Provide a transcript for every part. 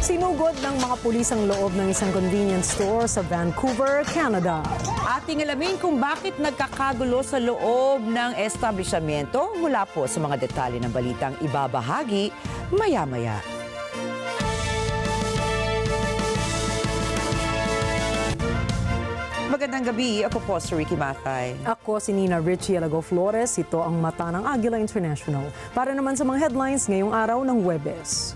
Sinugod ng mga pulis ang loob ng isang convenience store sa Vancouver, Canada. Ating alamin kung bakit nagkakagulo sa loob ng establishmento mula po sa mga detalye ng balitang ibabahagi maya-maya. Magandang gabi, ako po si Ricky Matay. Ako si Nina Richie Alago Flores, ito ang mata ng Agila International. Para naman sa mga headlines ngayong araw ng Huwebes.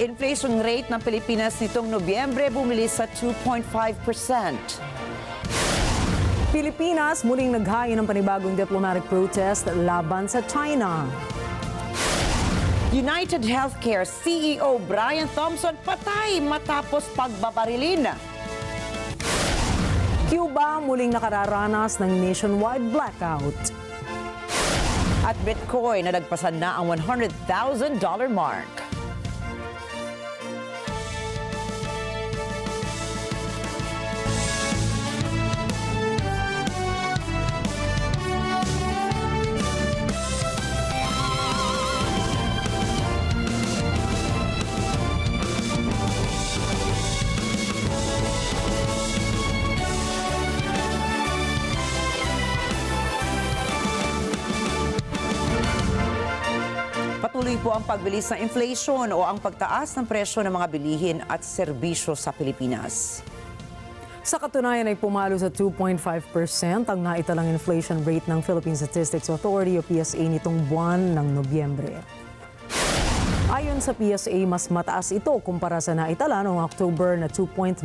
Inflation rate ng Pilipinas nitong Nobyembre bumili sa 2.5%. Pilipinas muling naghain ng panibagong diplomatic protest laban sa China. United Healthcare CEO Brian Thompson patay matapos pagbabarilin. Cuba muling nakararanas ng nationwide blackout. At Bitcoin nadagpasan na ang $100,000 mark. Patuloy po ang pagbilis ng inflation o ang pagtaas ng presyo ng mga bilihin at serbisyo sa Pilipinas. Sa katunayan ay pumalo sa 2.5% ang naitalang inflation rate ng Philippine Statistics Authority o PSA nitong buwan ng Nobyembre. Ayon sa PSA, mas mataas ito kumpara sa naitala noong October na 2.3%.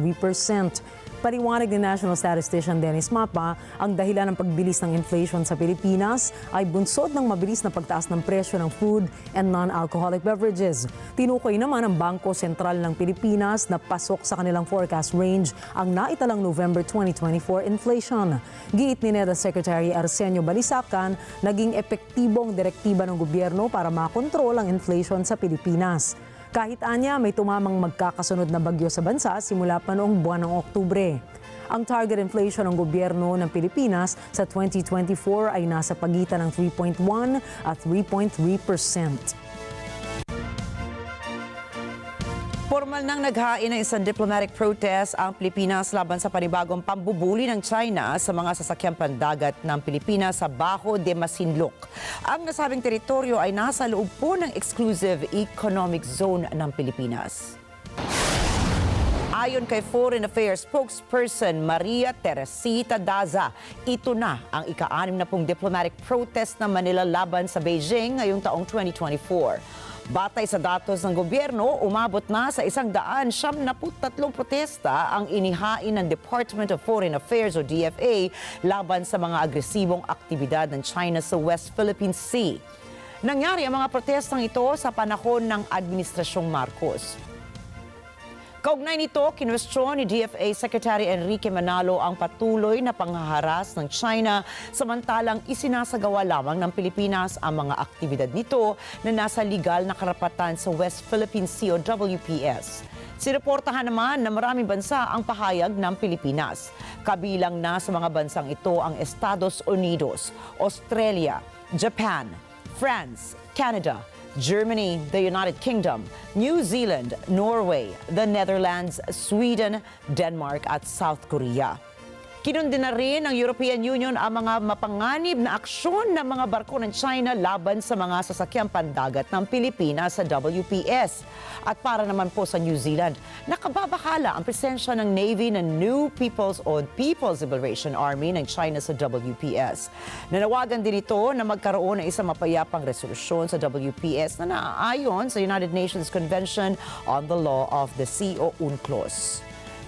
Paliwanag ni National Statistician Dennis Mapa, ang dahilan ng pagbilis ng inflation sa Pilipinas ay bunsod ng mabilis na pagtaas ng presyo ng food and non-alcoholic beverages. Tinukoy naman ng Bangko Sentral ng Pilipinas na pasok sa kanilang forecast range ang naitalang November 2024 inflation. Giit ni NEDA Secretary Arsenio Balisacan, naging epektibong direktiba ng gobyerno para makontrol ang inflation sa Pilipinas. Kahit anya may tumamang magkakasunod na bagyo sa bansa simula pa noong buwan ng Oktubre. Ang target inflation ng gobyerno ng Pilipinas sa 2024 ay nasa pagitan ng 3.1 at 3.3%. Formal nang naghain ng isang diplomatic protest ang Pilipinas laban sa panibagong pambubuli ng China sa mga sasakyang pandagat ng Pilipinas sa Bajo de Masinloc. Ang nasabing teritoryo ay nasa loob po ng exclusive economic zone ng Pilipinas. Ayon kay Foreign Affairs spokesperson Maria Teresita Daza, ito na ang ika-60 na pong diplomatic protest ng Manila laban sa Beijing ngayong taong 2024. Batay sa datos ng gobyerno, umabot na sa 173 protesta ang inihain ng Department of Foreign Affairs o DFA laban sa mga agresibong aktibidad ng China sa West Philippine Sea. Nangyari ang mga protestang ito sa panahon ng Administrasyong Marcos. Kaugnay nito, kinwestiyon ni DFA Secretary Enrique Manalo ang patuloy na panghaharas ng China samantalang isinasagawa lamang ng Pilipinas ang mga aktibidad nito na nasa legal na karapatan sa West Philippine Sea o WPS. Sireportahan naman na maraming bansa ang pahayag ng Pilipinas. Kabilang na sa mga bansang ito ang Estados Unidos, Australia, Japan, France, Canada, Germany, the United Kingdom, New Zealand, Norway, the Netherlands, Sweden, Denmark at South Korea. Kinundin na rin ng European Union ang mga mapanganib na aksyon ng mga barko ng China laban sa mga sasakyang pandagat ng Pilipinas sa WPS. At para naman po sa New Zealand, nakababahala ang presensya ng Navy ng New People's Liberation Army ng China sa WPS. Nanawagan din ito na magkaroon ng isang mapayapang resolusyon sa WPS na naaayon sa United Nations Convention on the Law of the Sea o UNCLOS.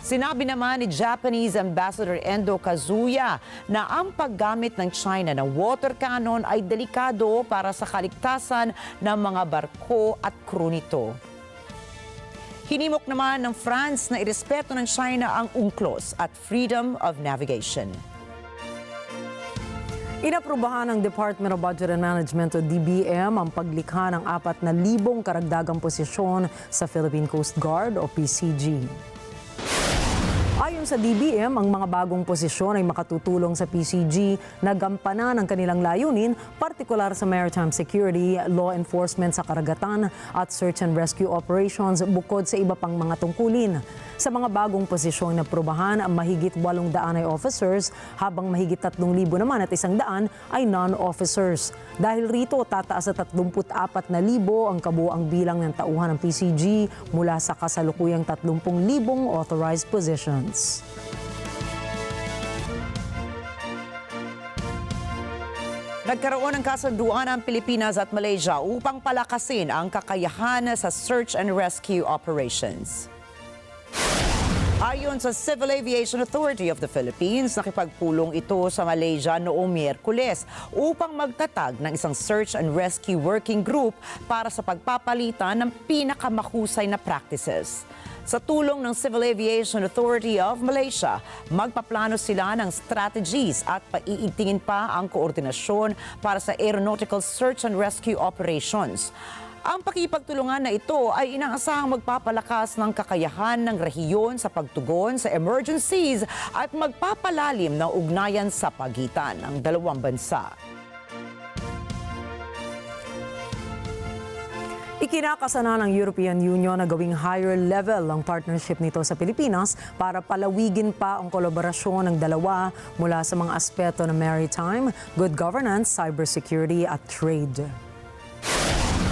Sinabi naman ni Japanese Ambassador Endo Kazuya na ang paggamit ng China ng water cannon ay delikado para sa kaligtasan ng mga barko at crew nito. Hinimok naman ng France na irespeto ng China ang UNCLOS at freedom of navigation. Inaprubahan ng Department of Budget and Management o DBM ang paglikha ng 4,000 karagdagang posisyon sa Philippine Coast Guard o PCG. Ayon Ayon sa DBM, ang mga bagong posisyon ay makatutulong sa PCG na gampanan ang kanilang layunin, partikular sa maritime security, law enforcement sa karagatan at search and rescue operations bukod sa iba pang mga tungkulin. Sa mga bagong posisyong naprobahan, ang mahigit 800 ay officers, habang mahigit 3,000 naman at 100 ay non-officers. Dahil rito, tataas sa 34,000 ang kabuuang bilang ng tauhan ng PCG mula sa kasalukuyang 30,000 authorized positions. Nagkaroon ng kasunduan ang Pilipinas at Malaysia upang palakasin ang kakayahan sa search and rescue operations. Ayon sa Civil Aviation Authority of the Philippines, nakipagpulong ito sa Malaysia noong Miyerkules upang magtatag ng isang search and rescue working group para sa pagpapalitan ng pinakamahusay na practices. Sa tulong ng Civil Aviation Authority of Malaysia, magpaplano sila ng strategies at paiigtingin pa ang koordinasyon para sa aeronautical search and rescue operations. Ang pakipagtulungan na ito ay inaasahang magpapalakas ng kakayahan ng rehiyon sa pagtugon sa emergencies at magpapalalim ng ugnayan sa pagitan ng dalawang bansa. Ikinakasana ng European Union na gawing higher level ang partnership nito sa Pilipinas para palawigin pa ang kolaborasyon ng dalawa mula sa mga aspeto ng maritime, good governance, cybersecurity at trade.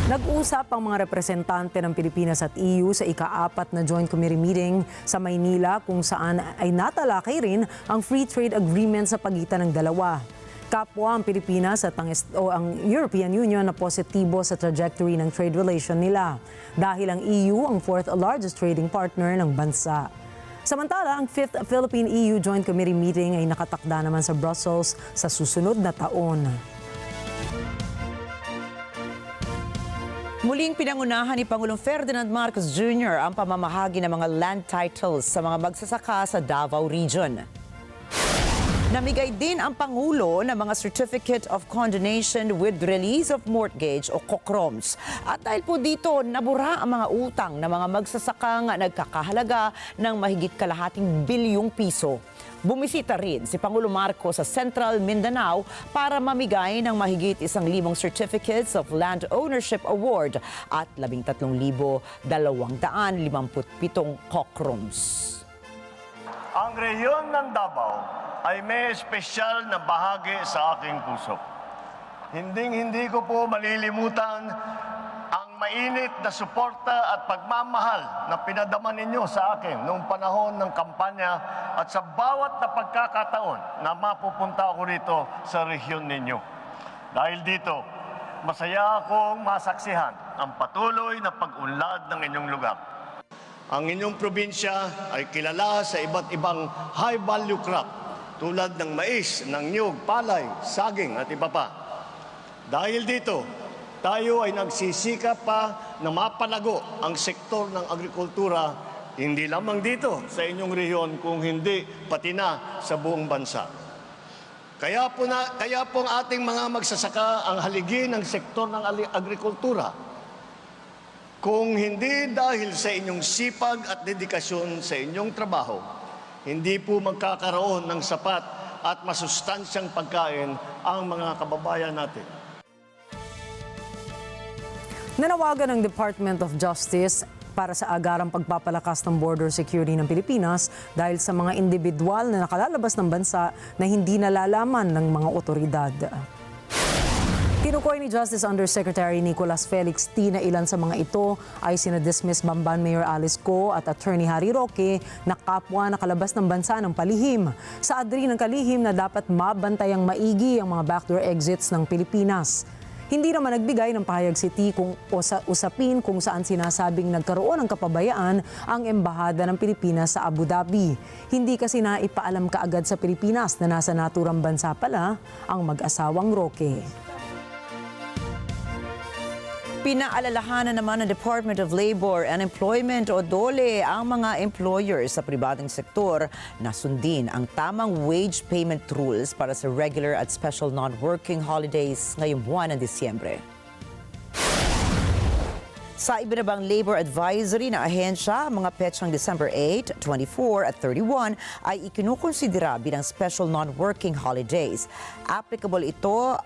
Nag-usap ang mga representante ng Pilipinas at EU sa ika-4 na Joint Committee meeting sa Maynila kung saan ay natalakay rin ang free trade agreement sa pagitan ng dalawa. Kapwa ang Pilipinas at ang European Union na positibo sa trajectory ng trade relation nila dahil ang EU ang 4th largest trading partner ng bansa. Samantala, ang 5th Philippine-EU Joint Committee meeting ay nakatakda naman sa Brussels sa susunod na taon. Muling pinangunahan ni Pangulong Ferdinand Marcos Jr. ang pamamahagi ng mga land titles sa mga magsasaka sa Davao Region. Namigay din ang Pangulo ng mga Certificate of Condonation with Release of Mortgage o COCROMs. At dahil po dito, nabura ang mga utang ng mga magsasakang nagkakahalaga ng mahigit kalahating bilyong piso. Bumisita rin si Pangulo Marcos sa Central Mindanao para mamigay ng mahigit 1,000 Certificates of Land Ownership Award at 13,257 COCROMs. Ang rehiyon ng Davao ay may espesyal na bahagi sa aking puso. Hindi ko po malilimutan ang mainit na suporta at pagmamahal na pinadama ninyo sa akin noong panahon ng kampanya at sa bawat na pagkakataon na mapupunta ako rito sa rehiyon ninyo. Dahil dito, masaya akong masaksihan ang patuloy na pag-unlad ng inyong lugar. Ang inyong probinsya ay kilala sa iba't ibang high-value crop tulad ng mais, ng niyog, palay, saging at iba pa. Dahil dito, tayo ay nagsisikap pa na mapalago ang sektor ng agrikultura, hindi lamang dito sa inyong rehiyon, kung hindi pati na sa buong bansa. Kaya po ang ating mga magsasaka ang haligi ng sektor ng agrikultura. Kung hindi dahil sa inyong sipag at dedikasyon sa inyong trabaho, hindi po magkakaroon ng sapat at masustansyang pagkain ang mga kababayan natin. Nanawagan ng Department of Justice para sa agarang pagpapalakas ng border security ng Pilipinas dahil sa mga individual na nakalalabas ng bansa na hindi nalalaman ng mga otoridad. Tinukoy ni Justice Undersecretary Nicolas Felix T. na ilan sa mga ito ay sinadismiss Bamban Mayor Alice Go at Attorney Harry Roque na kapwa nakalabas ng bansa ng palihim. Saad rin ng kalihim na dapat mabantayang maigi ang mga backdoor exits ng Pilipinas. Hindi naman nagbigay ng pahayag si T kung usapin kung saan sinasabing nagkaroon ng kapabayaan ang Embahada ng Pilipinas sa Abu Dhabi. Hindi kasi naipaalam kaagad sa Pilipinas na nasa naturang bansa pala ang mag-asawang Roque. Pinaalalahanan naman ng Department of Labor and Employment o DOLE ang mga employers sa pribadong sektor na sundin ang tamang wage payment rules para sa regular at special non-working holidays ngayong buwan ng Disyembre. Sa ibinabang labor advisory na ahensya, mga petsang December 8, 24 at 31 ay ikinukonsidera bilang special non-working holidays. Applicable ito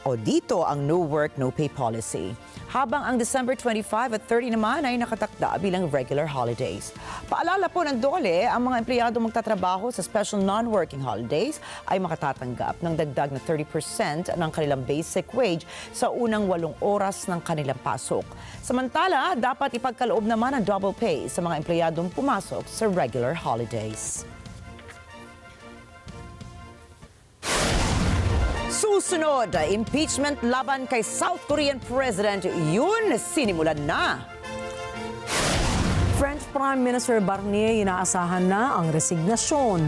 o dito ang no work, no pay policy. Habang ang December 25 at 30 naman ay nakatakda bilang regular holidays. Paalala po ng DOLE, ang mga empleyado magtatrabaho sa special non-working holidays ay makatatanggap ng dagdag na 30% ng kanilang basic wage sa unang 8 oras ng kanilang pasok. Samantala, dapat ipagkaloob naman ang double pay sa mga empleyadong pumasok sa regular holidays. Susunod, impeachment laban kay South Korean President Yoon sinimulan na. French Prime Minister Barnier inaasahan na ang resignasyon.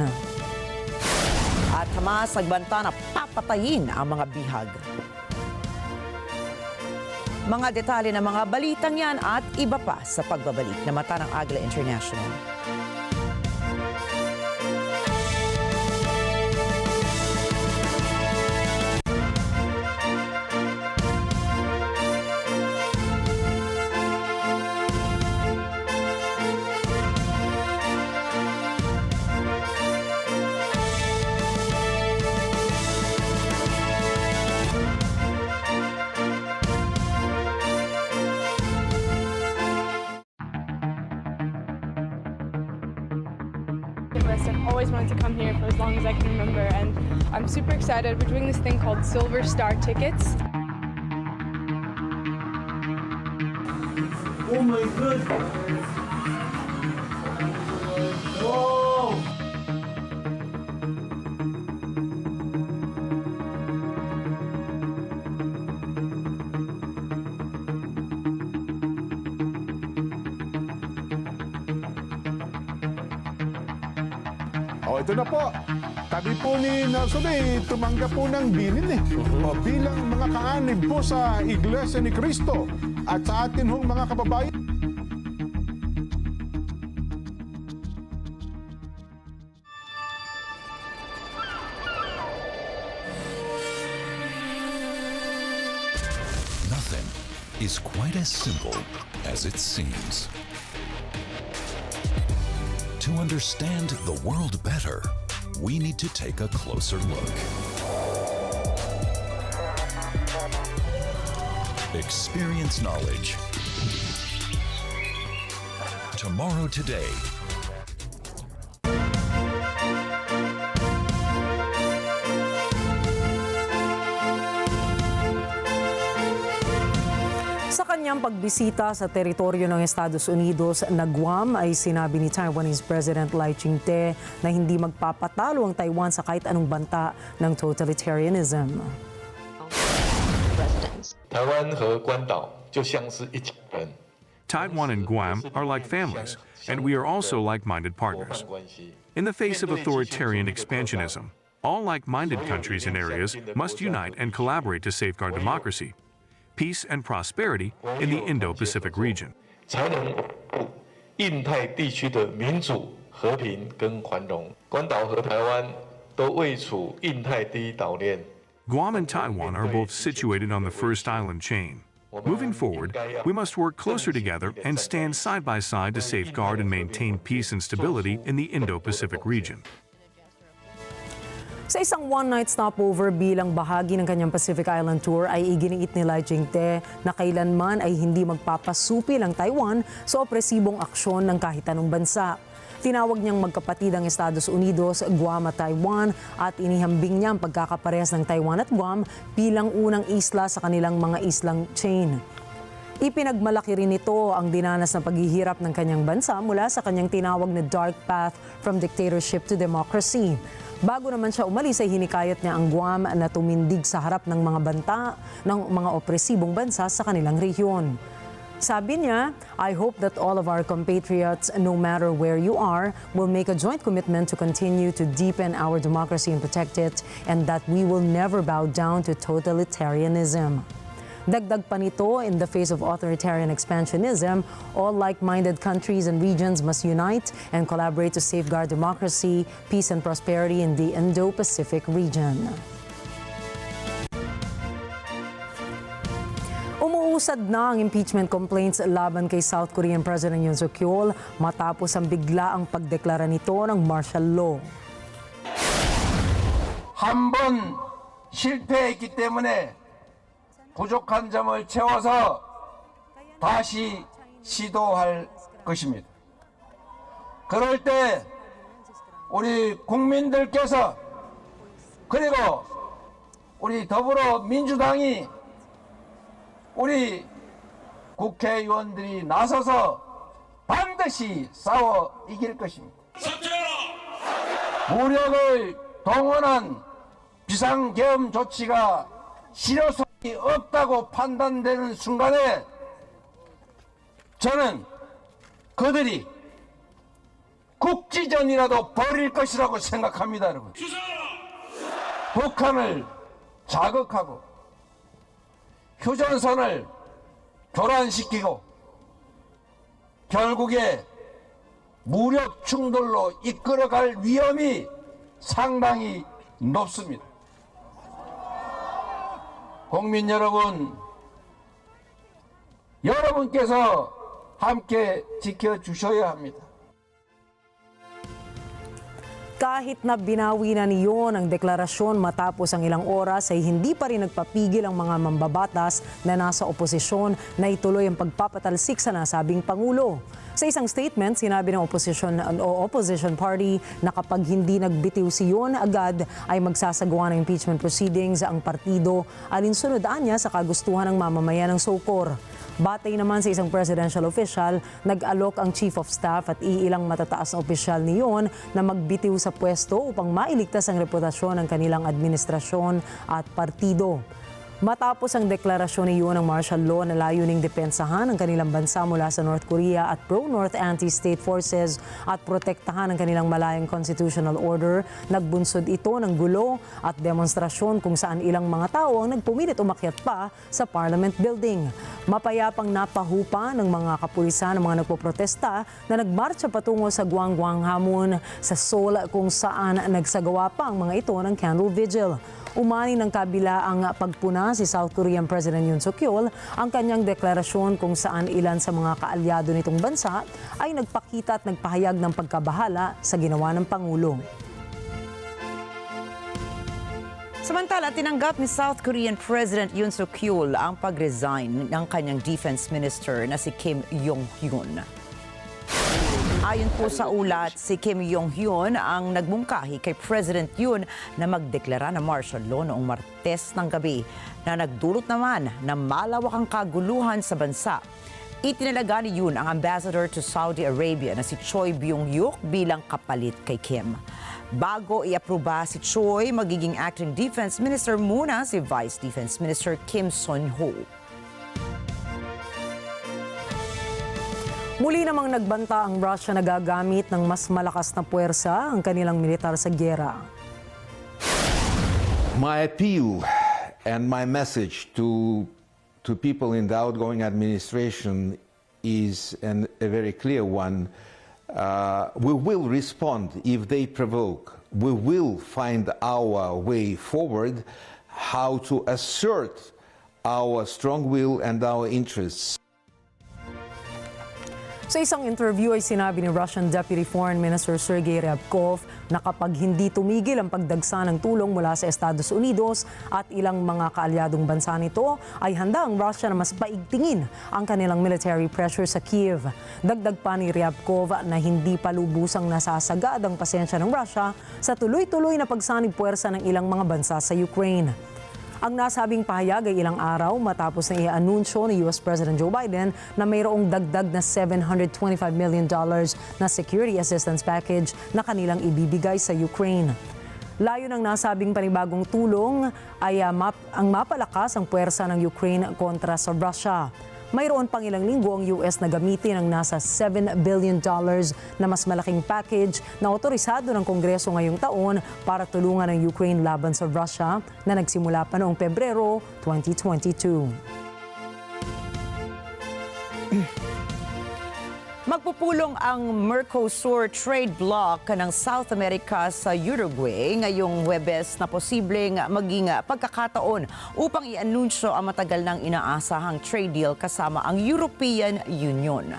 At Hamas nagbanta na papatayin ang mga bihag. Mga detalye ng mga balitang yan at iba pa sa pagbabalik na mata ng Agila International. I've always wanted to come here for as long as I can remember, and I'm super excited. We're doing this thing called Silver Star Tickets. Oh my God! Wow! O, ito na po. Tabi po ni Nelson tumanggap po ng binin O, bilang mga kaanib po sa Iglesia ni Cristo at sa atin hong mga kababayan. Nothing is quite as simple as it seems. To understand the world better, we need to take a closer look. Experience knowledge. Tomorrow today. Sa kanyang pagbisita sa teritoryo ng Estados Unidos na Guam ay sinabi ni Taiwanese President Lai Ching-te na hindi magpapatalo ang Taiwan sa kahit anong banta ng totalitarianism. 台湾和关岛就像是一家人， Taiwan and Guam are like families, and we are also like-minded partners. In the face of authoritarian expansionism, all like-minded countries and areas must unite and collaborate to safeguard democracy, peace and prosperity in the Indo-Pacific region. 才能稳固印太地区的民主、和平跟繁荣。关岛和台湾都位处印太第一岛链。 Guam and Taiwan are both situated on the first island chain. Moving forward, we must work closer together and stand side by side to safeguard and maintain peace and stability in the Indo-Pacific region. Sa isang one-night stopover bilang bahagi ng kanyang Pacific Island Tour ay iginiit ni Lai Ching-te na kailanman ay hindi magpapasupil ang Taiwan sa opresibong aksyon ng kahit anong bansa. Tinawag niyang magkapatid ang Estados Unidos, Guam at Taiwan at inihambing niya ang pagkakaparehas ng Taiwan at Guam bilang unang isla sa kanilang mga islang chain. Ipinagmalaki rin ito ang dinanas na paghihirap ng kanyang bansa mula sa kanyang tinawag na dark path from dictatorship to democracy. Bago naman siya umalis ay hinikayat niya ang Guam na tumindig sa harap ng mga banta ng mga opresibong bansa sa kanilang rehiyon. Sabi niya, I hope that all of our compatriots, no matter where you are, will make a joint commitment to continue to deepen our democracy and protect it, and that we will never bow down to totalitarianism. Dagdag pa nito, in the face of authoritarian expansionism, all like-minded countries and regions must unite and collaborate to safeguard democracy, peace and prosperity in the Indo-Pacific region. Inusad na ang impeachment complaints laban kay South Korean President Yoon Suk-yeol matapos ang biglaang pagdeklara nito ng martial law. 한 번 실패했기 때문에 부족한 점을 채워서 다시 시도할 것입니다. 그럴 때 우리 국민들께서 그리고 우리 더불어민주당이 우리 국회의원들이 나서서 반드시 싸워 이길 것입니다. 무력을 동원한 비상계엄 조치가 실효성이 없다고 판단되는 순간에 저는 그들이 국지전이라도 벌일 것이라고 생각합니다, 여러분. 북한을 자극하고 휴전선을 교란시키고 결국에 무력 충돌로 이끌어갈 위험이 상당히 높습니다. 국민 여러분, 여러분께서 함께 지켜주셔야 합니다. Kahit na binawi na niyon ang deklarasyon matapos ang ilang oras ay hindi pa rin nagpapigil ang mga mambabatas na nasa oposisyon na ituloy ang pagpapatalsik sa nasabing Pangulo. Sa isang statement, sinabi ng opposition party na kapag hindi nagbitiw siyon agad ay magsasagawa ng impeachment proceedings ang partido alinsunodaan niya sa kagustuhan ng mamamayan ng Sokor. Batay naman sa isang presidential official, nag-alok ang chief of staff at iilang matataas na opisyal niyon na magbitiw sa pwesto upang mailigtas ang reputasyon ng kanilang administrasyon at partido. Matapos ang deklarasyon niyon ng martial law na layuning depensahan ang kanilang bansa mula sa North Korea at pro-North anti-state forces at protektahan ang kanilang malayang constitutional order, nagbunsod ito ng gulo at demonstrasyon kung saan ilang mga tao ang nagpumilit umakyat pa sa Parliament Building. Mapayapang napahupa ng mga kapulisan ng mga nagpoprotesta na nagmarcha patungo sa Guangguang Hamon sa Seoul kung saan nagsagawa pa ang mga ito ng candle vigil. Umani ng kabila ang pagpuna si South Korean President Yoon Suk-yeol ang kanyang deklarasyon kung saan ilan sa mga kaalyado nitong bansa ay nagpakita at nagpahayag ng pagkabahala sa ginawa ng Pangulo. Samantala, tinanggap ni South Korean President Yoon Suk-yeol ang pag-resign ng kanyang defense minister na si Kim Yong-hyun. Ayon po sa ulat, si Kim Yong-hyun ang nagmungkahi kay President Yoon na magdeklara ng martial law noong Martes ng gabi na nagdulot naman ng malawakang kaguluhan sa bansa. Itinalaga ni Yoon ang ambassador to Saudi Arabia na si Choi Byung-yuk bilang kapalit kay Kim. Bago i-aproba si Choi, magiging acting defense minister muna si Vice Defense Minister Kim Son-ho. Muli namang nagbanta ang Russia na gagamit ng mas malakas na puwersa ang kanilang militar sa gyera. My appeal and my message to people in the outgoing administration is a very clear one. We will respond if they provoke. We will find our way forward, how to assert our strong will and our interests. Sa isang interview ay sinabi ni Russian Deputy Foreign Minister Sergei Ryabkov na kapag hindi tumigil ang pagdagsa ng tulong mula sa Estados Unidos at ilang mga kaalyadong bansa nito, ay handa ang Russia na mas paigtingin ang kanilang military pressure sa Kiev. Dagdag pa ni Ryabkov na hindi pa lubusang nasasagad ang pasensya ng Russia sa tuloy-tuloy na pagsanib puwersa ng ilang mga bansa sa Ukraine. Ang nasabing pahayag ay ilang araw matapos na i-anunsyo ni US President Joe Biden na mayroong dagdag na $725 million na security assistance package na kanilang ibibigay sa Ukraine. Layo ng nasabing panibagong tulong ay ang mapalakas ang puwersa ng Ukraine kontra sa Russia. Mayroon pang ilang linggo ang US na gamitin ang nasa $7 billion na mas malaking package na otorisado ng Kongreso ngayong taon para tulungan ang Ukraine laban sa Russia na nagsimula pa noong Pebrero 2022. Magpupulong ang Mercosur trade bloc ng South America sa Uruguay ngayong Huwebes na posibleng maging pagkakataon upang i-anunsyo ang matagal nang inaasahang trade deal kasama ang European Union.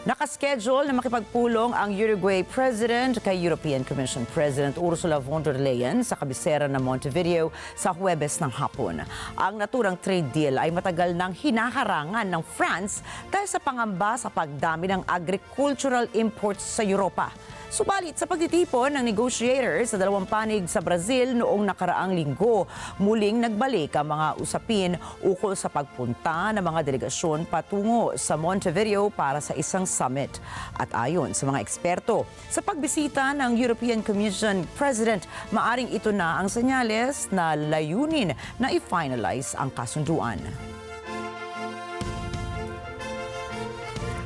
Nakaschedule na makipagpulong ang Uruguay President kay European Commission President Ursula von der Leyen sa kabisera ng Montevideo sa Huwebes ng hapon. Ang naturang trade deal ay matagal nang hinaharangan ng France dahil sa pangamba sa pagdami ng agricultural imports sa Europa. Subalit sa pagtitipon ng negotiators sa dalawang panig sa Brazil noong nakaraang linggo, muling nagbalik ang mga usapin ukol sa pagpunta ng mga delegasyon patungo sa Montevideo para sa isang summit. At ayon sa mga eksperto, sa pagbisita ng European Commission President, maaring ito na ang senyales na layunin na i-finalize ang kasunduan.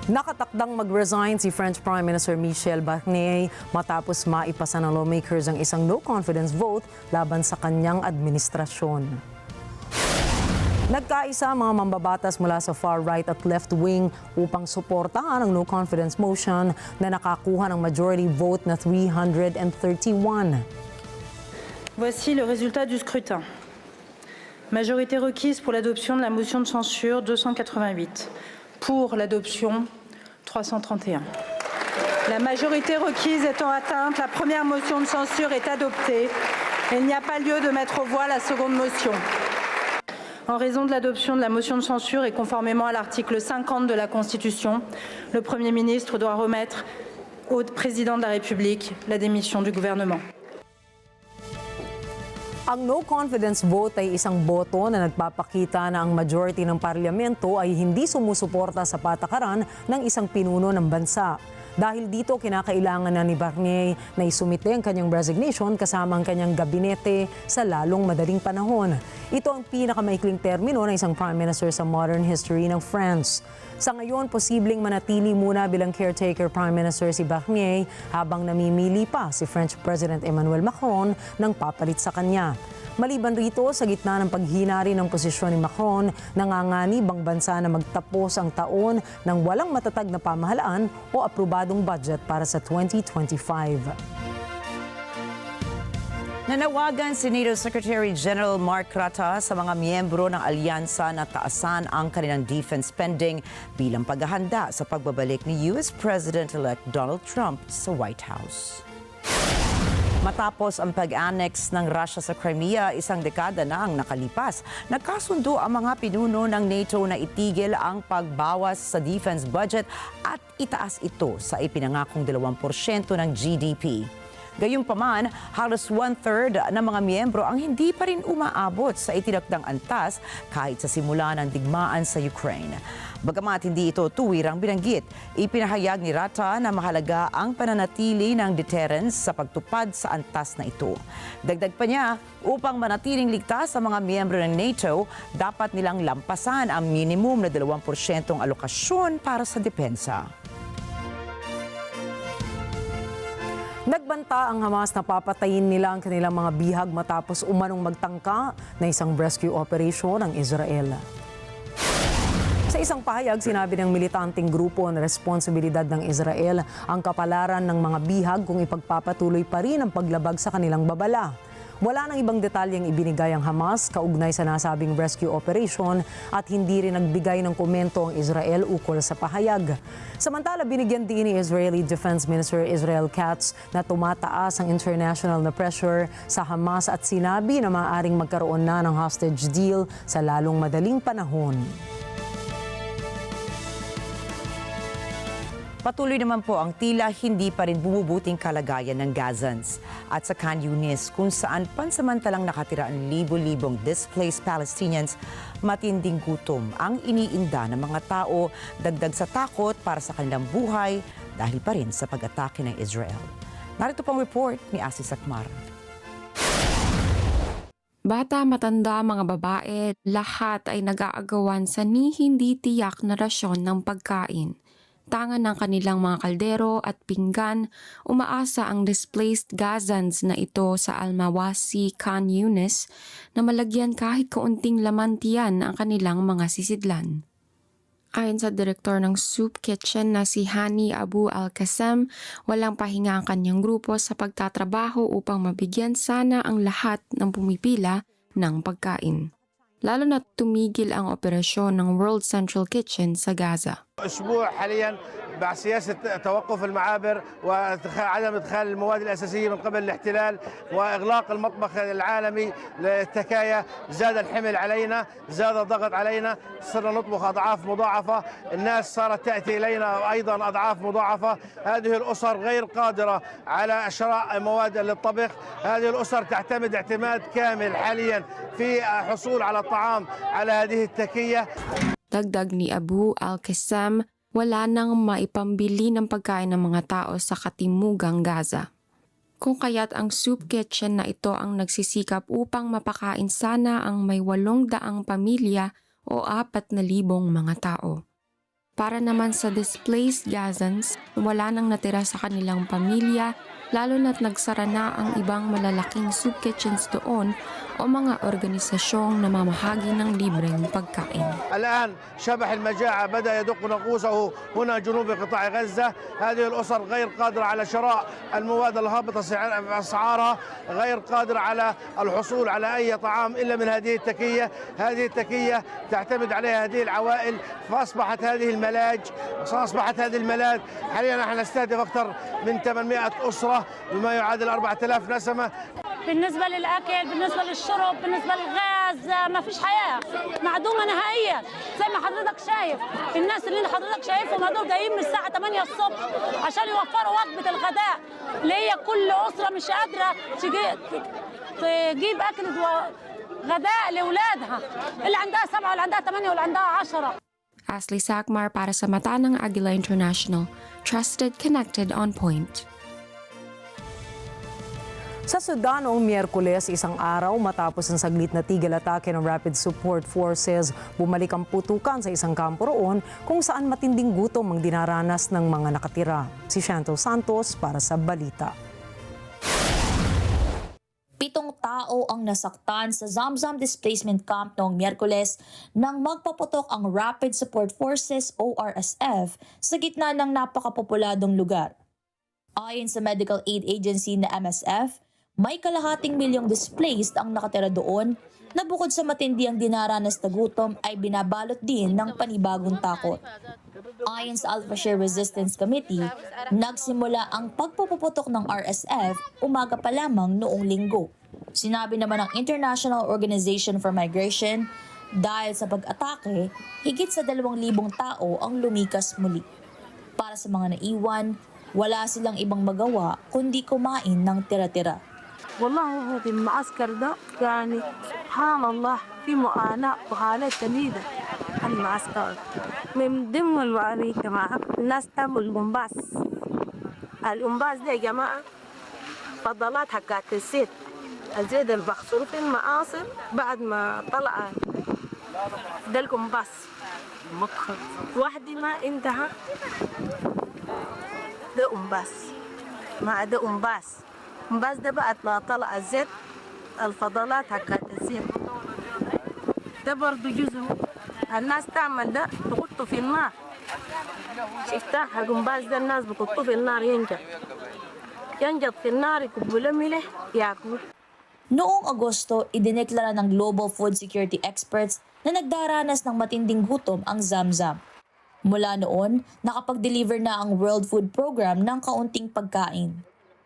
Nakatakdang mag-resign si French Prime Minister Michel Barnier matapos maipasa ng lawmakers ang isang no-confidence vote laban sa kanyang administrasyon. Nagkaisa ang mga mambabatas mula sa far-right at left-wing upang suportahan ang no-confidence motion na nakakuha ng majority vote na 331. Voici le résultat du scrutin. Majorité requise pour l'adoption de la motion de censure 288. Pour l'adoption, 331. La majorité requise étant atteinte, la première motion de censure est adoptée. Il n'y a pas lieu de mettre aux voix la seconde motion. En raison de l'adoption de la motion de censure et conformément à l'article 50 de la Constitution, le Premier ministre doit remettre au Président de la République la démission du gouvernement. Ang no-confidence vote ay isang boto na nagpapakita na ang majority ng parlamento ay hindi sumusuporta sa patakaran ng isang pinuno ng bansa. Dahil dito, kinakailangan na ni Barnier na isumite ang kanyang resignation kasama ang kanyang gabinete sa lalong madaling panahon. Ito ang pinakamaikling termino ng isang prime minister sa modern history ng France. Sa ngayon, posibleng manatili muna bilang caretaker prime minister si Barnier habang namimili pa si French President Emmanuel Macron ng papalit sa kanya. Maliban rito, sa gitna ng paghinari ng posisyon ni Macron, nanganganib ang bansa na magtapos ang taon ng walang matatag na pamahalaan o aprobadong budget para sa 2025. Nanawagan si NATO Secretary General Mark Rutte sa mga miyembro ng alyansa na taasan ang kanilang defense spending bilang paghahanda sa pagbabalik ni US President-elect Donald Trump sa White House. Matapos ang pag-annex ng Russia sa Crimea, isang dekada na ang nakalipas. Nagkasundo ang mga pinuno ng NATO na itigil ang pagbawas sa defense budget at itaas ito sa ipinangakong 2% ng GDP. Gayunpaman, halos 1/3 ng mga miyembro ang hindi pa rin umaabot sa itinakdang antas kahit sa simula ng digmaan sa Ukraine. Bagamat hindi ito tuwirang binanggit, ipinahayag ni Rutte na mahalaga ang pananatili ng deterrence sa pagtupad sa antas na ito. Dagdag pa niya, upang manatiling ligtas sa mga miyembro ng NATO, dapat nilang lampasan ang minimum na 2% alokasyon para sa depensa. Nagbanta ang Hamas na papatayin nila ang kanilang mga bihag matapos umanong magtangka na isang rescue operation ng Israel. Sa isang pahayag, sinabi ng militanteng grupo na responsibilidad ng Israel ang kapalaran ng mga bihag kung ipagpapatuloy pa rin ang paglabag sa kanilang babala. Wala nang ibang detalyeng ibinigay ang Hamas kaugnay sa nasabing rescue operation at hindi rin nagbigay ng komento ang Israel ukol sa pahayag. Samantala, binigyan din ni Israeli Defense Minister Israel Katz na tumataas ang international na pressure sa Hamas at sinabi na maaaring magkaroon na ng hostage deal sa lalong madaling panahon. Patuloy naman po ang tila hindi pa rin bumubuting kalagayan ng Gazans at sa Khan Yunis kung saan pansamantalang nakatira ang libo-libong displaced Palestinians, matinding gutom ang iniinda ng mga tao, dagdag sa takot para sa kanilang buhay dahil pa rin sa pag-atake ng Israel. Narito pang report ni Asis Akmar. Bata, matanda, mga babae, lahat ay nag-aagawan sa hindi tiyak na rasyon ng pagkain. Tangan ng kanilang mga kaldero at pinggan, umaasa ang displaced Gazans na ito sa Almawasi, Khan Yunis na malagyan kahit kaunting laman tiyan ang kanilang mga sisidlan. Ayon sa direktor ng Soup Kitchen na si Hani Abu Al-Qassem, walang pahinga ang kanyang grupo sa pagtatrabaho upang mabigyan sana ang lahat ng pumipila ng pagkain. Lalo na tumigil ang operasyon ng World Central Kitchen sa Gaza. أسبوع حاليا مع سياسة توقف المعابر وعدم إدخال المواد الأساسية من قبل الاحتلال وإغلاق المطبخ العالمي للتكايا، زاد الحمل علينا، زاد الضغط علينا، صرنا نطبخ أضعاف مضاعفة، الناس صارت تأتي إلينا أيضا أضعاف مضاعفة، هذه الأسر غير قادرة على شراء مواد للطبخ، هذه الأسر تعتمد اعتماد كامل حاليا في حصول على الطعام على هذه التكية. Dagdag ni Abu Al-Qassem, wala nang maipambili ng pagkain ng mga tao sa katimugang Gaza. Kung kaya't ang soup kitchen na ito ang nagsisikap upang mapakain sana ang may 800 pamilya o 4,000 mga tao. Para naman sa displaced Gazans, wala nang natira sa kanilang pamilya, lalo na't nagsara na ang ibang malalaking soup kitchens doon o mga organisasyong namamahagi ng libreng pagkain. الآن شبح المجاعة بدأ يدق ناقوسه هنا جنوب قطاع غزة، هذه الأسر غير قادرة على شراء المواد الهابطة أسعارها، غير قادرة على الحصول على أي طعام إلا من هذه التكية تعتمد عليها هذه العوائل، فأصبحت هذه الملاذ حاليا نحن نستهدف أكثر من 800 أسرة بما يعادل 4000 نسمة. بالنسبة للأكل، بالنسبة للشرب، بالنسبة للغاز، ما فيش حياة، معدومة نهائيا. زي ما حضرتك شايف الناس اللي حضرتك شايفهم هذول جايين من الساعة 8 الصبح عشان يوفروا وجبة الغداء اللي هي كل أسرة مش قادرة تجيب أكل غداء لأولادها، اللي عندها 7 واللي عندها 8 واللي عندها 10. Ashley Sakmar para sa Mata ng Agila International. Trusted, connected, on point. Sa Sudan noong Miyerkules, isang araw matapos ang saglit na tigil atake ng Rapid Support Forces, bumalik ang putukan sa isang kampo roon kung saan matinding gutom ang dinaranas ng mga nakatira. Si Chantel Santos para sa balita. 7 tao ang nasaktan sa Zamzam Displacement Camp noong Miyerkules nang magpaputok ang Rapid Support Forces o RSF sa gitna ng napakapopuladong lugar. Ayon sa medical aid agency na MSF, may 250,000 displaced ang nakatira doon na bukod sa matindi ang dinaranas na gutom ay binabalot din ng panibagong takot. Ayon sa Al-Fashir Resistance Committee, nagsimula ang pagpuputok ng RSF umaga pa lamang noong Linggo. Sinabi naman ng International Organization for Migration, dahil sa pag-atake, higit sa 2,000 tao ang lumikas muli. Para sa mga naiwan, wala silang ibang magawa kundi kumain ng tira-tira. والله هذا المعسكر ده يعني سبحان الله في معاناة وحالات شديدة. المعسكر من ضمن الوعي يا جماعة الناس تعمل الأنباس. الأنباس ده يا جماعة فضلات حقات الزيت الزيت اللي بخسروه في المعاصر بعد ما طلع ده الأنباس واحد ما انتهى ده أنباس مع ده أنباس بس ده بعد ما طلع الزيت الفضلات حقت الزيت ده برضه جزء الناس تعمل ده تحطه في النار شفتها حق بس ده الناس بتحطه في النار ينجد في النار يكبوا ملح ياكلوا. Noong Agosto, idineklara ng Global Food Security Experts na nagdaranas ng matinding gutom ang Zamzam. Mula noon, nakapag-deliver na ang World Food Program ng kaunting pagkain.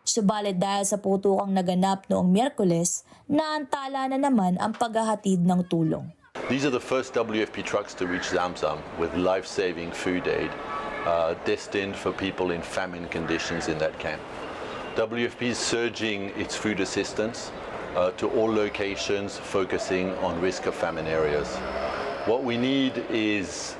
Subalit dahil sa putukang naganap noong Miyerkules, naantala na naman ang paghahatid ng tulong. These are the first WFP trucks to reach Zamzam with life-saving food aid destined for people in famine conditions in that camp. WFP is surging its food assistance to all locations focusing on risk of famine areas. What we need is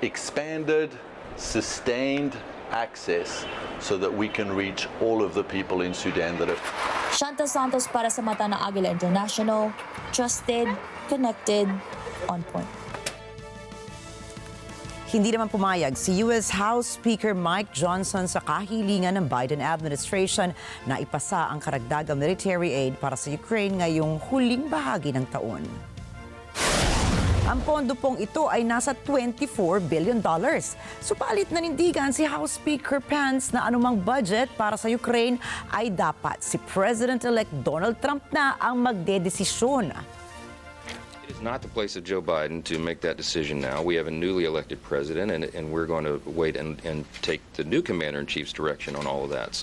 expanded, sustained access so that we can reach all of the people in Sudan that have... Chantel Santos para sa Mata ng Agila International. Trusted, connected, on point. Hindi naman pumayag si U.S. House Speaker Mike Johnson sa kahilingan ng Biden administration na ipasa ang karagdagang military aid para sa Ukraine ngayong huling bahagi ng taon. Ang pondo pong ito ay nasa $24 billion. Supalit nanindigan si House Speaker Pence na anumang budget para sa Ukraine ay dapat si President-elect Donald Trump na ang magdedesisyon. It is not the place of Joe Biden to make that decision now. We have a newly elected president, and we're going to wait and take the new commander-in-chief's direction on all of that.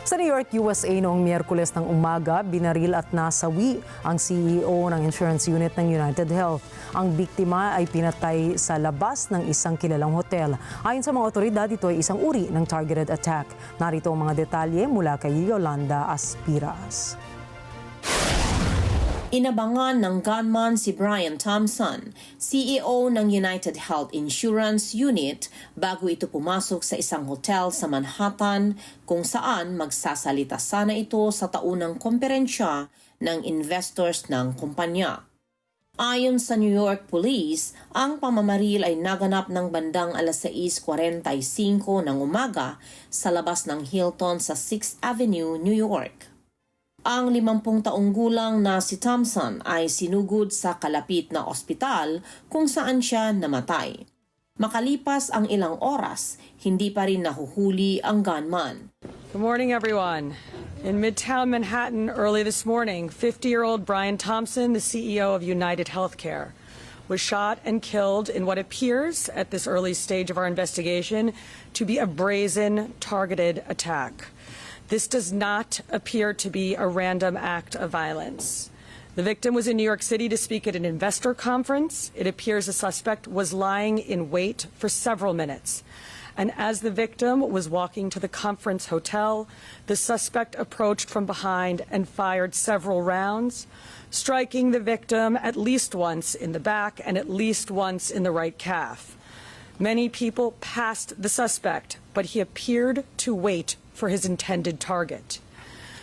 Sa New York, USA noong Miyerkules ng umaga, binaril at nasawi ang CEO ng insurance unit ng United Health. Ang biktima ay pinatay sa labas ng isang kilalang hotel. Ayon sa mga otoridad, ito ay isang uri ng targeted attack. Narito ang mga detalye mula kay Yolanda Aspiras. Inabangan ng gunman si Brian Thompson, CEO ng United Health Insurance Unit, bago ito pumasok sa isang hotel sa Manhattan kung saan magsasalita sana ito sa taunang komperensya ng investors ng kumpanya. Ayon sa New York Police, ang pamamaril ay naganap ng bandang alas 6:45 ng umaga sa labas ng Hilton sa 6th Avenue, New York. Ang 50 taong gulang na si Thompson ay sinugod sa kalapit na ospital kung saan siya namatay. Makalipas ang ilang oras, hindi pa rin nahuhuli ang gunman. Good morning, everyone. In Midtown Manhattan early this morning, 50-year-old Brian Thompson, the CEO of United Healthcare, was shot and killed in what appears, at this early stage of our investigation, to be a brazen, targeted attack. This does not appear to be a random act of violence. The victim was in New York City to speak at an investor conference. It appears the suspect was lying in wait for several minutes. And as the victim was walking to the conference hotel, the suspect approached from behind and fired several rounds, striking the victim at least once in the back and at least once in the right calf. Many people passed the suspect, but he appeared to wait for his intended target.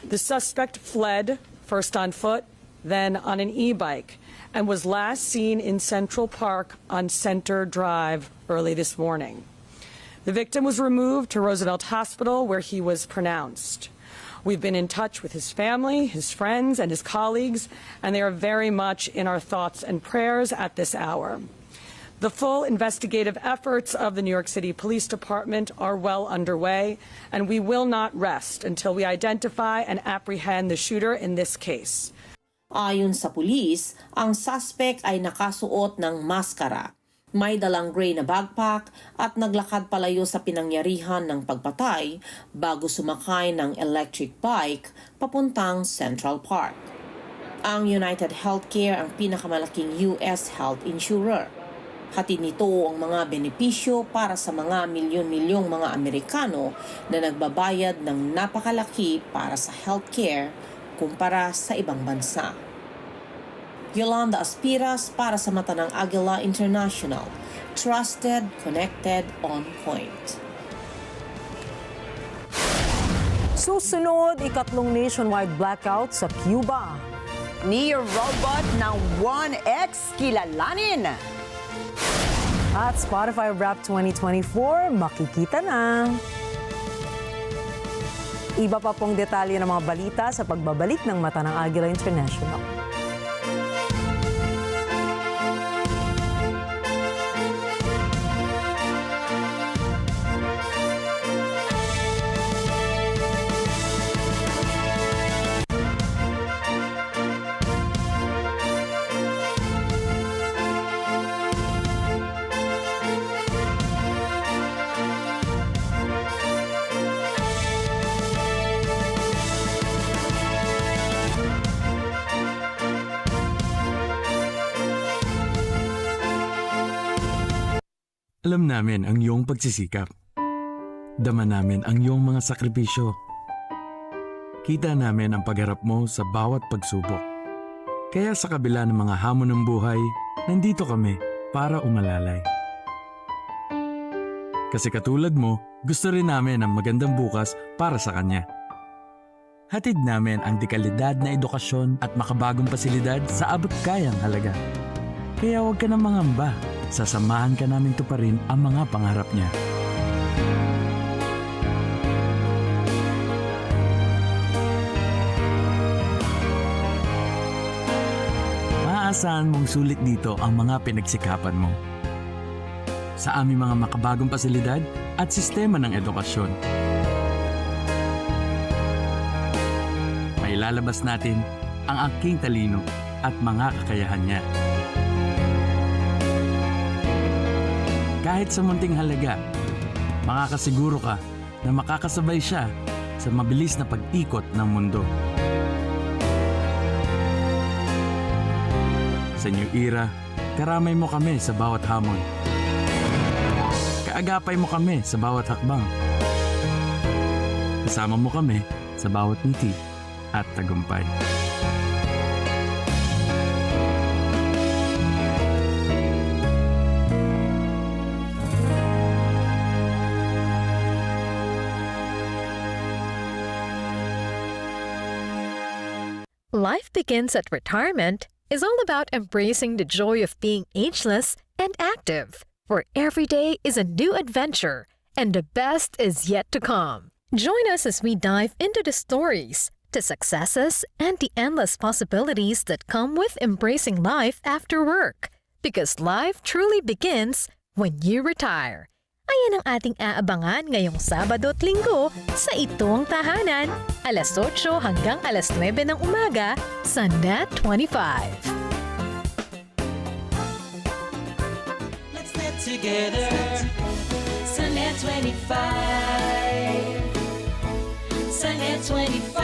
The suspect fled, first on foot, then on an e-bike, and was last seen in Central Park on Center Drive early this morning. The victim was removed to Roosevelt Hospital, where he was pronounced. We've been in touch with his family, his friends, and his colleagues, and they are very much in our thoughts and prayers at this hour. The full investigative efforts of the New York City Police Department are well underway, and we will not rest until we identify and apprehend the shooter in this case. Ayon sa pulis, ang suspect ay nakasuot ng maskara, may dalang gray na backpack at naglakad palayo sa pinangyarihan ng pagpatay bago sumakay ng electric bike papuntang Central Park. Ang United Healthcare ang pinakamalaking US health insurer. Hatid nito ang mga benepisyo para sa mga milyon-milyong mga Amerikano na nagbabayad ng napakalaki para sa healthcare kumpara sa ibang bansa. Yolanda Aspiras para sa mata ng Agila International. Trusted, connected, on point. Susunod, ikatlong nationwide blackout sa Cuba. Near robot ng 1X kilalanin. At Spotify Wrap 2024, makikita na. Iba pa pong detalye ng mga balita sa pagbabalik ng mata ng Agila International. Alam namin ang iyong pagsisikap. Dama namin ang iyong mga sakripisyo. Kita namin ang pagharap mo sa bawat pagsubok. Kaya sa kabila ng mga hamon ng buhay, nandito kami para umalalay. Kasi katulad mo, gusto rin namin ang magandang bukas para sa kanya. Hatid namin ang dekalidad na edukasyon at makabagong pasilidad sa abot kayang halaga. Kaya huwag ka nang mangamba. Sasamahan ka namin tuparin ang mga pangarap niya. Maaasahan mong sulit dito ang mga pinagsikapan mo. Sa aming mga makabagong pasilidad at sistema ng edukasyon. Mailalabas natin ang aking talino at mga kakayahan niya. Kahit sa munting halaga, makakasiguro ka na makakasabay siya sa mabilis na pag-ikot ng mundo. Sa New Era, karamay mo kami sa bawat hamon. Kaagapay mo kami sa bawat hakbang. Kasama mo kami sa bawat ngiti at tagumpay. Life begins at retirement is all about embracing the joy of being ageless and active. For every day is a new adventure, and the best is yet to come. Join us as we dive into the stories, the successes, and the endless possibilities that come with embracing life after work. Because life truly begins when you retire. Ayan ang ating aabangan ngayong Sabado at Linggo sa Itong Tahanan, alas 8 hanggang alas 9 ng umaga sa Net 25. Together sa Net 25, sa Net 25.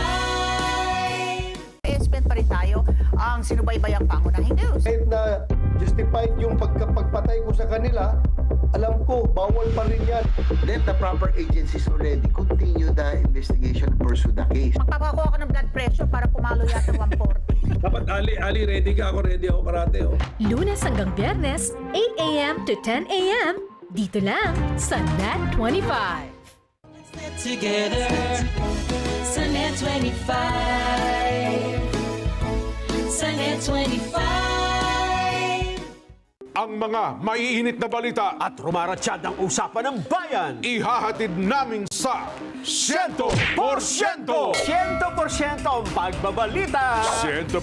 Spend pa rin tayo ang sinubaybayang pangunahing news. Kahit na justified yung pagpatay ko sa kanila, alam ko, bawal pa rin yan. Let the proper agencies already continue the investigation and pursue the case. Magpapakuha ka ng blood pressure para pumalo yata 140. Dapat Ali, ready ka ako, ready ako karate. Oh. Lunes hanggang Biyernes, 8 a.m. to 10 a.m. Dito lang sa Net 25. Let's get together sa Net 25. Sa Net 25. Ang mga maiinit na balita at rumaratsyad ang usapan ng bayan. ihahatid namin sa 100%! 100% ang pagbabalita. 100%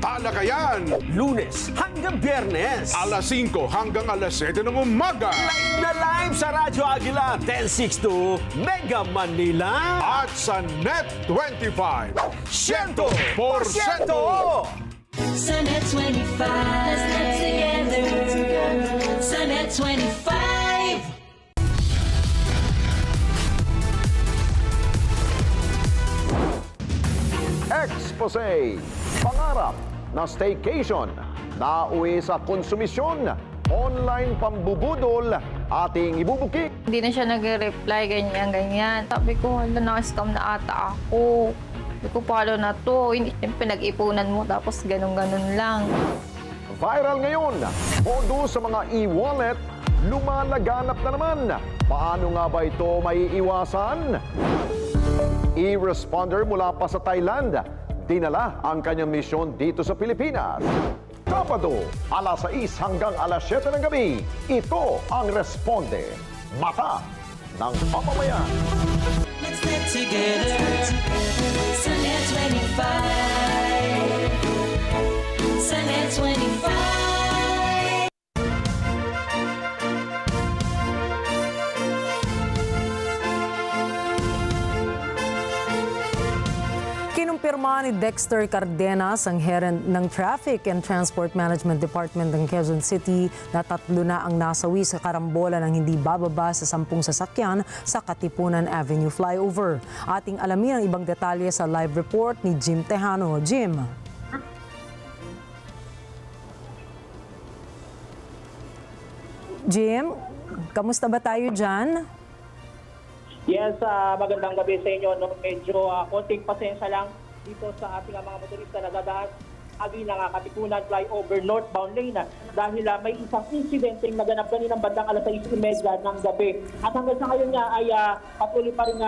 talakayan. Lunes hanggang Biyernes. Alas 5 hanggang alas 7 ng umaga. Live na live sa Radyo Agila 1062 Mega Manila. At sa Net 25. 100%! Sa Net 25. Let's get together. Sa Net 25. Expose, pangarap na staycation, nauwi sa konsumisyon, online pambubudol, ating ibubuki. Hindi na siya nag-reply, ganyan. Sabi ko, na-scam na ata ako. Sabi ko, paano na to? Hindi pinag-ipunan mo, tapos ganun-ganun lang. Viral ngayon, modo sa mga e-wallet, lumalaganap na naman. Paano nga ba ito maiiwasan? E-responder mula pa sa Thailand, dinala ang kanyang misyon dito sa Pilipinas. Sabado, alas 6 hanggang alas 7 ng gabi, ito ang Responde, mata ng mamamayan. Let's get together sa Net 25. Sa Net 25. Kinumpirma ni Dexter Cardenas, ang head ng Traffic and Transport Management Department ng Quezon City, na 3 na ang nasawi sa karambola ng hindi bababa sa 10 sasakyan sa Katipunan Avenue flyover. Ating alamin ang ibang detalye sa live report ni Jim Tejano. Jim. Jim, kamusta ba tayo dyan? Yes, magandang gabi sa inyo. No? Medyo konting pasensya lang dito sa ating mga motorista na dadaan Agila, Katipunan flyover northbound lane dahil may isang insidente naganap kaninang bandang alas 6:30 ng gabi. At hanggang sa ngayon nga ay patuloy pa rin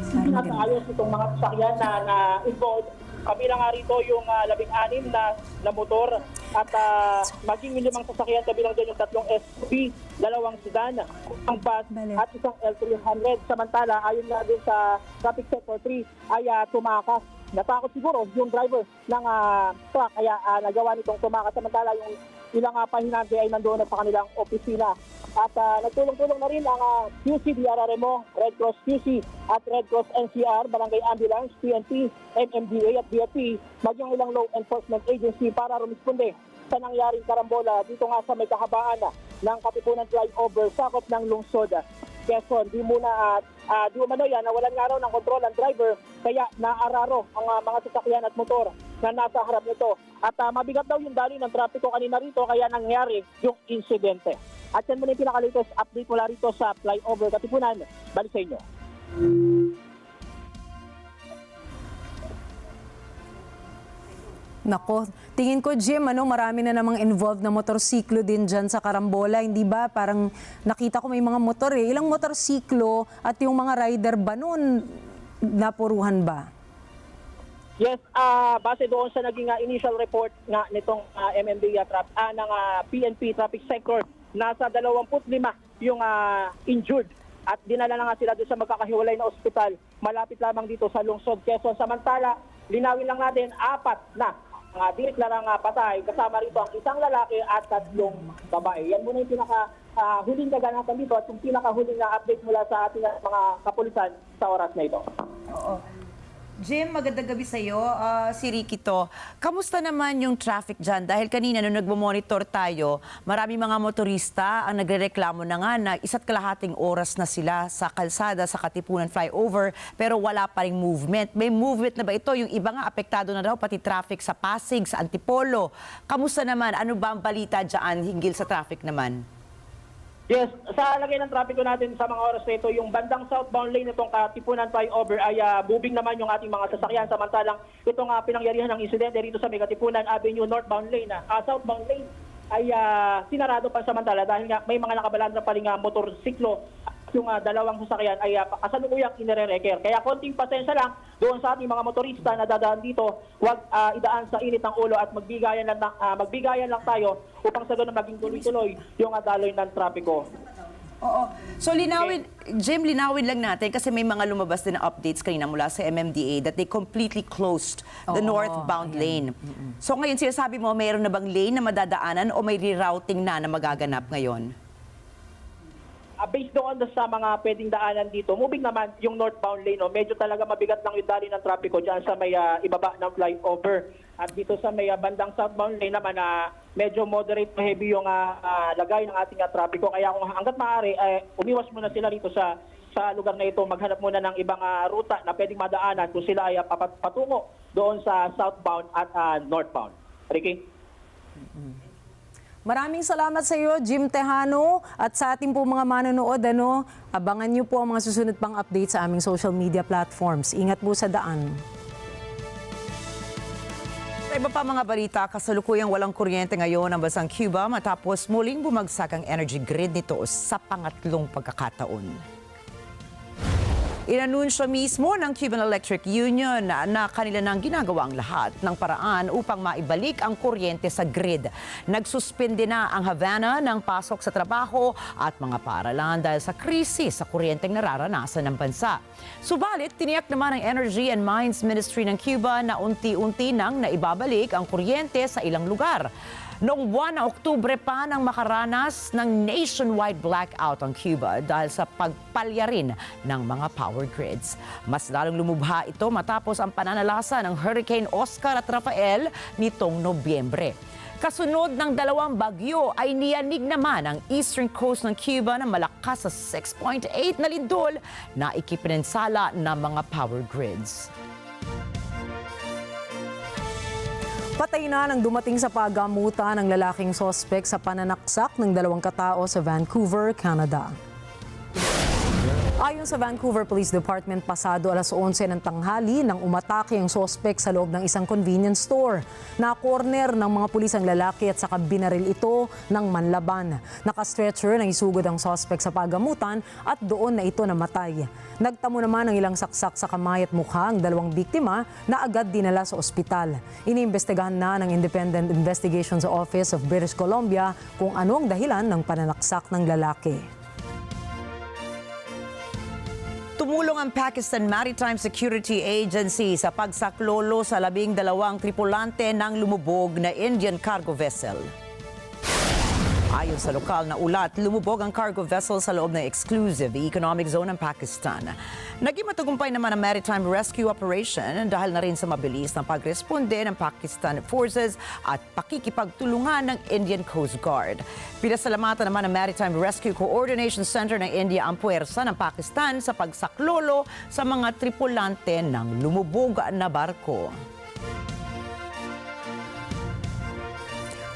sinasayos itong mga sasakyan na involved. Kabilang nga rito yung 16 na motor at maging yung 5 sasakyan, kabilang dyan yung 3 SUV, 2 sedan, ang bus at isang L300. Samantala, ayon nga din sa Traffic Sector 3 ay tumakas natakot siguro yung driver ng truck kaya nagawa nitong tumakas. Samantala yung ilang pahinante ay nandoon na sa kanilang opisina. At nagtulong-tulong na rin ang QC, DRRMO, Red Cross QC at Red Cross NCR, Barangay Ambulance, PNP, MMDA at BFP, maging ilang law enforcement agency para rumisponde sa nangyaring karambola dito nga sa may kahabaan ng Katipunan flyover sakop ng lungsod Quezon. Di umano yan, nawalan nga raw ng kontrol ang driver kaya naararo ang mga sasakyan at motor na nasa harap nito. At mabigat daw yung daloy ng trapiko kanina rito kaya nangyari yung insidente. At yan muna yung pinaka-latest update mula rito sa flyover Katipunan. Balik sa inyo. Nako, tingin ko Jim, marami na namang involved na motorsiklo din dyan sa karambola, hindi ba? Parang nakita ko may mga motor eh. Ilang motorsiklo at yung mga rider ba noon napuruhan ba? Yes, base doon sa naging initial report nga nitong MMDA ng PNP Traffic Sector, nasa 25 yung injured at dinala na nga sila doon sa magkakahiwalay na ospital malapit lamang dito sa lungsod Quezon. Samantala, linawin lang natin 4 na direklarang patay, kasama rito ang isang lalaki at 3 babae. Yan muna yung huling kaganapan dito at yung pinakahuling na update mula sa ating mga kapulisan sa oras na ito. Oo. Jim, magandang gabi sa iyo. Si Ricky to. Kamusta naman yung traffic dyan? Dahil kanina nung nagmo-monitor tayo, marami mga motorista ang nagrereklamo na nga na 1.5 oras na sila sa kalsada sa Katipunan flyover pero wala pa ring movement. May movement na ba ito? Yung iba nga apektado na daw pati traffic sa Pasig, sa Antipolo. Kamusta naman? Ano ba ang balita dyan hinggil sa traffic naman? Yes, sa lagay ng trapiko natin sa mga oras na ito, yung bandang southbound lane nitong Katipunan flyover ay moving naman yung ating mga sasakyan. Samantalang itong pinangyarihan ng insidente rito sa Katipunan Avenue northbound lane, southbound lane ay sinarado pa samantala dahil nga may mga nakabalandra pa rin motorsiklo. Yung dalawang sasakyan ay kasalukuyang inire-repair. Kaya konting pasensya lang doon sa ating mga motorista na dadaan dito, huwag idaan sa init ng ulo at magbigayan lang tayo upang sa ganun maging tuloy-tuloy yung daloy ng trapiko. Oo. So Jim, linawin lang natin kasi may mga lumabas din na updates kanina mula sa MMDA that they completely closed the northbound lane. So ngayon sinasabi mo, mayroon na bang lane na madadaanan o may rerouting na magaganap ngayon? Based doon sa mga pwedeng daanan dito, moving naman yung northbound lane. Medyo talaga mabigat lang yung daloy ng trapiko dyan sa may ibaba ng flyover. At dito sa may bandang southbound lane naman, medyo moderate to heavy yung lagay ng ating trapiko. Kaya kung hanggat maaari, umiwas muna sila rito sa lugar na ito. Maghanap muna ng ibang ruta na pwedeng madaanan kung sila ay patungo doon sa southbound at northbound. Ricky? Maraming salamat sa iyo, Jim Tejano, at sa ating po mga manonood, abangan niyo po ang mga susunod pang update sa aming social media platforms. Ingat po sa daan. Sa iba pa mga balita, kasalukuyang walang kuryente ngayon ang bansang Cuba matapos muling bumagsak ang energy grid nito sa pangatlong pagkakataon. Inanunsyo mismo ng Cuban Electric Union na kanila nang ginagawa ang lahat ng paraan upang maibalik ang kuryente sa grid. Nagsuspende na ang Havana ng pasok sa trabaho at mga paaralan dahil sa krisis sa kuryenteng nararanasan ng bansa. Subalit, tiniyak naman ng Energy and Mines Ministry ng Cuba na unti-unti nang naibabalik ang kuryente sa ilang lugar. Noong buwan ng Oktubre pa nang makaranas ng nationwide blackout ang Cuba dahil sa pagpalya rin ng mga power grids. Mas lalong lumubha ito matapos ang pananalasa ng Hurricane Oscar at Rafael nitong Nobyembre. Kasunod ng 2 bagyo ay niyanig naman ang eastern coast ng Cuba na malakas sa 6.8 na lindol na ikipinensala ng mga power grids. Patay na nang dumating sa paggamutan ng lalaking sospek sa pananaksak ng 2 katao sa Vancouver, Canada. Ayon sa Vancouver Police Department, pasado alas 11 ng tanghali nang umatake ang sospek sa loob ng isang convenience store. Na-corner ng mga pulis ang lalaki at saka binaril ito ng manlaban. Naka-stretcher na isugod ang sospek sa paggamutan at doon na ito namatay. Nagtamo naman ng ilang saksak sa kamay at mukha ang 2 biktima na agad dinala sa ospital. Iniimbestigahan na ng Independent Investigations Office of British Columbia kung ano ang dahilan ng pananaksak ng lalaki. Tumulong ang Pakistan Maritime Security Agency sa pagsaklolo sa 12 tripulante ng lumubog na Indian cargo vessel. Ayon sa lokal na ulat, lumubog ang cargo vessel sa loob ng exclusive economic zone ng Pakistan. Naging matagumpay naman ang maritime rescue operation dahil na rin sa mabilis na pagresponde ng Pakistan Forces at pakikipagtulungan ng Indian Coast Guard. Pinasalamatan naman ng Maritime Rescue Coordination Center ng India ang puwersa ng Pakistan sa pagsaklolo sa mga tripulante ng lumubog na barko.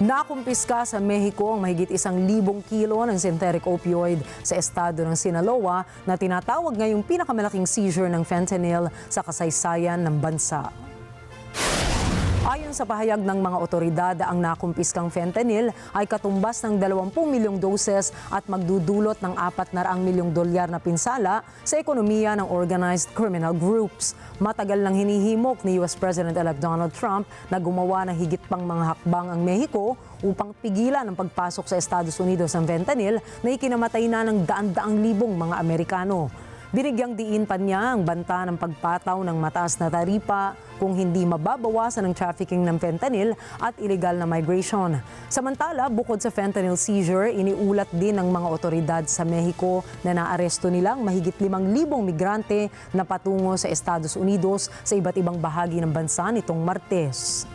Nakumpiska sa Mexico ang mahigit 1,000 kilo ng synthetic opioid sa estado ng Sinaloa na tinatawag ngayong pinakamalaking seizure ng fentanyl sa kasaysayan ng bansa. Ayon sa pahayag ng mga otoridad, ang nakumpiskang fentanyl ay katumbas ng 20 milyong doses at magdudulot ng 400 milyong dolyar na pinsala sa ekonomiya ng organized criminal groups. Matagal nang hinihimok ni US President-elect Donald Trump na gumawa ng higit pang mga hakbang ang Mexico upang pigilan ang pagpasok sa Estados Unidos ng fentanyl na ikinamatay na ng daan-daang libong mga Amerikano. Binigyang diin pa niya ang banta ng pagpataw ng mataas na taripa kung hindi mababawasan ang trafficking ng fentanyl at illegal na migration. Samantala, bukod sa fentanyl seizure, iniulat din ng mga otoridad sa Mexico na naaresto nilang mahigit 5,000 migrante na patungo sa Estados Unidos sa iba't ibang bahagi ng bansa nitong Martes.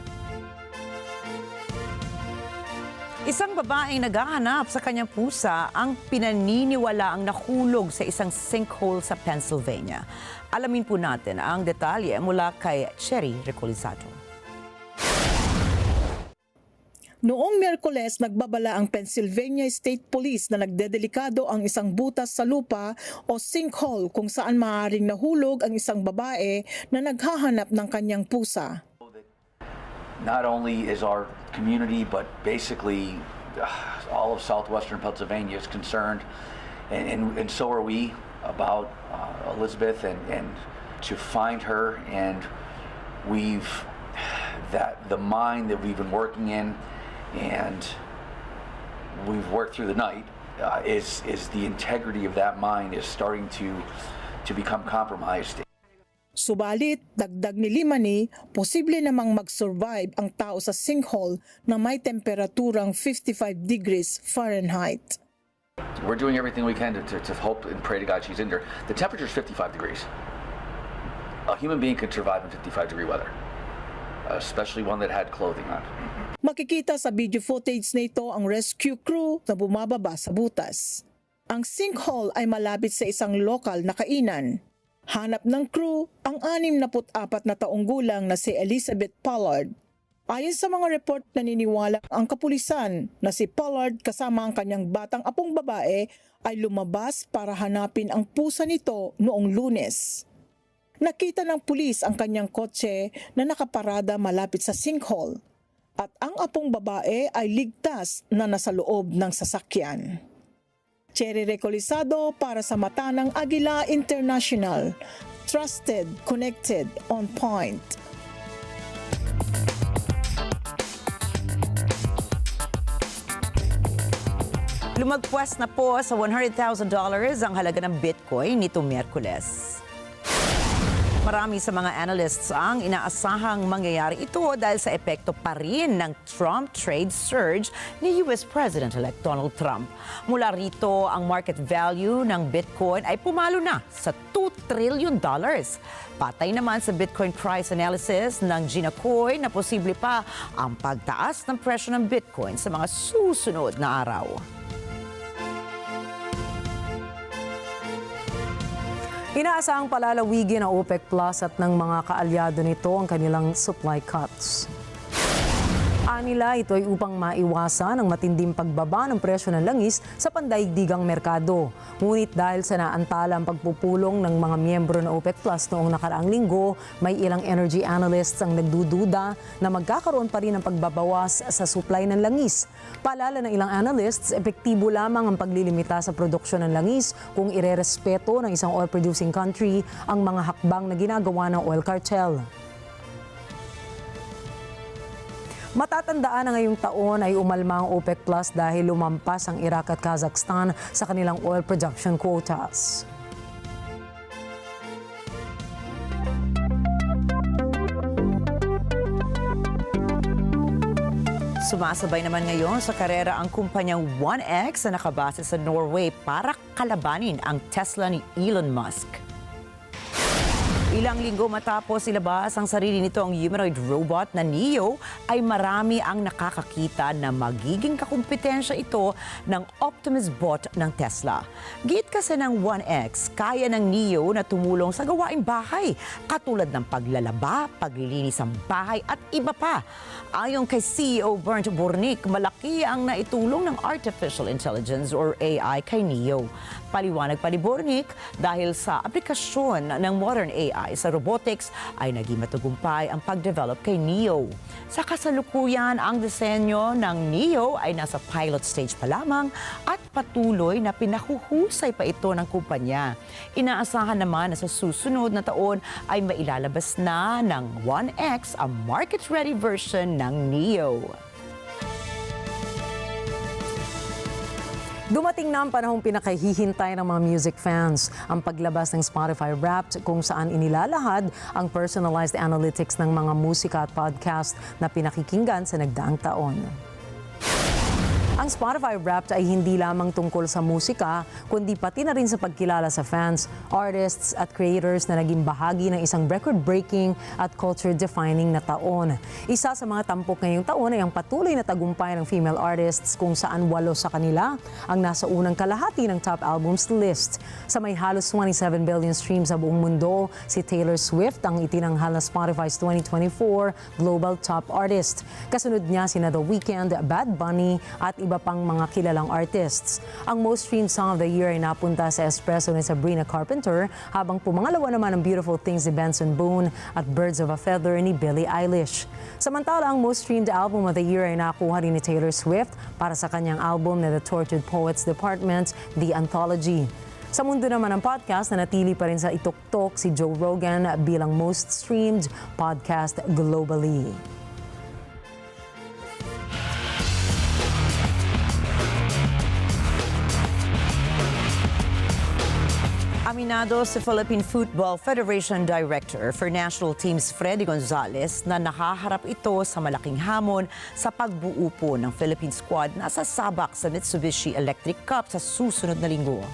Isang babaeng naghahanap sa kanyang pusa ang pinaniniwalaang nahulog sa isang sinkhole sa Pennsylvania. Alamin po natin ang detalye mula kay Sheeran. Noong Miyerkules, nagbabala ang Pennsylvania State Police na nagdedelikado ang isang butas sa lupa o sinkhole kung saan maaaring nahulog ang isang babae na naghahanap ng kanyang pusa. Not only is our community, but basically all of southwestern Pennsylvania is concerned, and so are we about Elizabeth, and to find her, and the mine that we've been working in, and we've worked through the night, is the integrity of that mine is starting to become compromised. Subalit, dagdag ni Limani, posible namang mag-survive ang tao sa sinkhole na may temperaturang 55 degrees Fahrenheit. We're doing everything we can to hope and pray to God she's in there. The temperature is 55 degrees. A human being could survive in 55-degree weather, especially one that had clothing on. Makikita sa video footage na ito ang rescue crew na bumababa sa butas. Ang sinkhole ay malapit sa isang lokal na kainan. Hanap ng crew ang 64 na taong gulang na si Elizabeth Pollard. Ayon sa mga report, naniniwala ang kapulisan na si Pollard kasama ang kanyang batang apong babae ay lumabas para hanapin ang pusa nito noong Lunes. Nakita ng pulis ang kanyang kotse na nakaparada malapit sa sinkhole at ang apong babae ay ligtas na nasa loob ng sasakyan. Cherry Recolisado para sa mata ng Agila International. Trusted, connected, on point. Lumagpas na po sa $100,000 ang halaga ng Bitcoin nitong Miyerkules. Marami sa mga analysts ang inaasahang mangyayari ito dahil sa epekto pa rin ng Trump trade surge ni US President-elect Donald Trump. Mula rito, ang market value ng Bitcoin ay pumalo na sa $2 trillion. Patay naman sa Bitcoin price analysis ng Gina Coy na posible pa ang pagtaas ng presyo ng Bitcoin sa mga susunod na araw. Inaasahang palalawigin ng OPEC Plus at ng mga kaalyado nito ang kanilang supply cuts. Anila, ito ay upang maiwasan ang matinding pagbaba ng presyo ng langis sa pandaigdigang merkado. Ngunit dahil sa naantala ang pagpupulong ng mga miyembro ng OPEC Plus noong nakaraang linggo, may ilang energy analysts ang nagdududa na magkakaroon pa rin ng pagbabawas sa supply ng langis. Paalala ng ilang analysts, epektibo lamang ang paglilimita sa produksyon ng langis kung irerespeto ng isang oil-producing country ang mga hakbang na ginagawa ng oil cartel. Matatandaan na ngayong taon ay umalma ang OPEC Plus dahil lumampas ang Iraq at Kazakhstan sa kanilang oil production quotas. Sumasabay naman ngayon sa karera ang kumpanyang 1X na nakabase sa Norway para kalabanin ang Tesla ni Elon Musk. Ilang linggo matapos ilabas ang sarili nito ang humanoid robot na Neo, ay marami ang nakakakita na magiging kakumpetensya ito ng Optimus bot ng Tesla. Git kasi ng 1X, kaya ng Neo na tumulong sa gawaing bahay, katulad ng paglalaba, paglilinis ng bahay at iba pa. Ayon kay CEO Bernd Bornick, malaki ang naitulong ng artificial intelligence or AI kay Neo. Paliwanag pa ni Bornick, dahil sa aplikasyon ng modern AI sa robotics ay naging matagumpay ang pag-develop kay Neo. Sa kasalukuyan, ang disenyo ng Neo ay nasa pilot stage pa lamang at patuloy na pinahuhusay pa ito ng kumpanya. Inaasahan naman na sa susunod na taon ay mailalabas na ng 1X ang market-ready version ng Neo. Dumating na ang panahong pinakahihintay ng mga music fans, ang paglabas ng Spotify Wrapped kung saan inilalahad ang personalized analytics ng mga musika at podcast na pinakikinggan sa nagdaang taon. Ang Spotify Wrapped ay hindi lamang tungkol sa musika, kundi pati na rin sa pagkilala sa fans, artists at creators na naging bahagi ng isang record-breaking at culture-defining na taon. Isa sa mga tampok ngayong taon ay ang patuloy na tagumpay ng female artists kung saan 8 sa kanila ang nasa unang kalahati ng top albums list. Sa may halos 27 billion streams sa buong mundo, si Taylor Swift ang itinanghal na Spotify's 2024 Global Top Artist. Kasunod niya sina The Weeknd, Bad Bunny at iba pang mga kilalang artists. Ang most streamed song of the year ay napunta sa Espresso ni Sabrina Carpenter, habang pumangalawa naman ang Beautiful Things ni Benson Boone at Birds of a Feather ni Billie Eilish. Samantala, ang most streamed album of the year ay nakuha rin ni Taylor Swift para sa kanyang album na The Tortured Poets Department, The Anthology. Sa mundo naman ng podcast, nanatili pa rin sa ituktok si Joe Rogan bilang most streamed podcast globally. Aminado si Philippine Football Federation Director for National Teams Freddy Gonzalez na nakaharap ito sa malaking hamon sa pagbuo po ng Philippine squad na sasabak sa Mitsubishi Electric Cup sa susunod na linggo.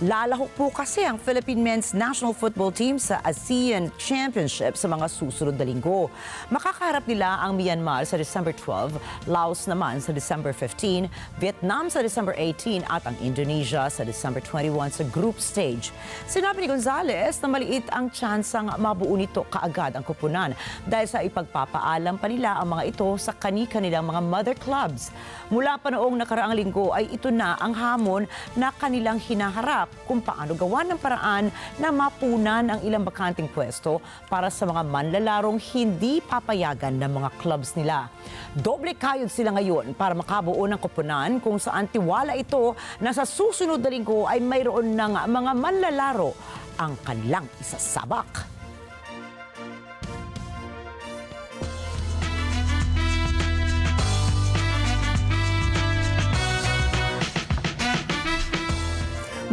Lalahok po kasi ang Philippine Men's National Football Team sa ASEAN Championship sa mga susunod na linggo. Makakaharap nila ang Myanmar sa December 12, Laos naman sa December 15, Vietnam sa December 18 at ang Indonesia sa December 21 sa group stage. Sinabi ni Gonzalez na maliit ang tsansang mabuo nito kaagad ang kupunan dahil sa ipagpapaalam pa nila ang mga ito sa kani-kanilang mga mother clubs. Mula pa noong nakaraang linggo ay ito na ang hamon na kanilang hinaharap kung paano gawa ng paraan na mapunan ang ilang bakanting pwesto para sa mga manlalarong hindi papayagan ng mga clubs nila. Doble kayod sila ngayon para makabuo ng koponan kung saan tiwala ito na sa susunod na linggo ay mayroon ng mga manlalaro ang kanilang isasabak.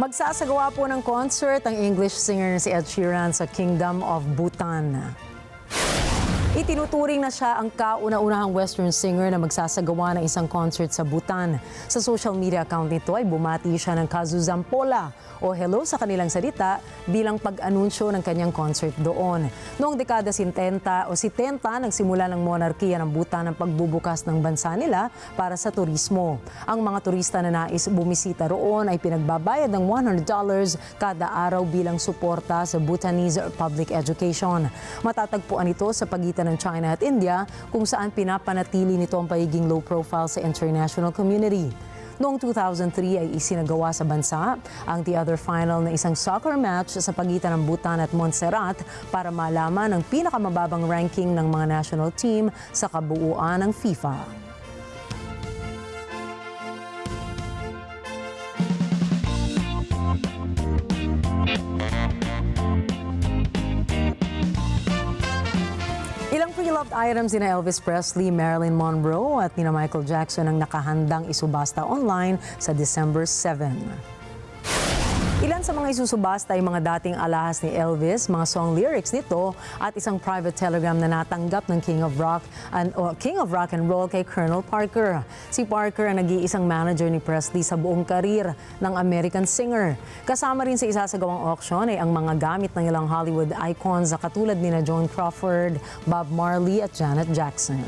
Magsasagawa po ng concert ang English singer na si Ed Sheeran sa Kingdom of Bhutan. Itinuturing na siya ang kauna-unahang Western singer na magsasagawa ng isang concert sa Bhutan. Sa social media account nito ay bumati siya ng Kazuzampola o hello sa kanilang salita bilang pag-anunsyo ng kanyang concert doon. Noong dekada 70 nagsimula ng monarkiya ng Bhutan ang pagbubukas ng bansa nila para sa turismo. Ang mga turista na nais bumisita roon ay pinagbabayad ng $100 kada araw bilang suporta sa Bhutanese public education. Matatagpuan ito sa pagitan ng China at India kung saan pinapanatili nito ang pagiging low profile sa international community. Noong 2003 ay isinagawa sa bansa ang The Other Final na isang soccer match sa pagitan ng Bhutan at Montserrat para malaman ang pinakamababang ranking ng mga national team sa kabuuan ng FIFA. Ilang pre-loved items ni Elvis Presley, Marilyn Monroe at ni Michael Jackson ang nakahandang isubasta online sa December 7. Ilan sa mga isusubasta ay mga dating alahas ni Elvis, mga song lyrics nito at isang private telegram na natanggap ng King of Rock and Roll kay Colonel Parker. Si Parker ang nag-iisang manager ni Presley sa buong karir ng American singer. Kasama rin sa isasagawang auction ay ang mga gamit ng ilang Hollywood icons katulad ni Joan Crawford, Bob Marley at Janet Jackson.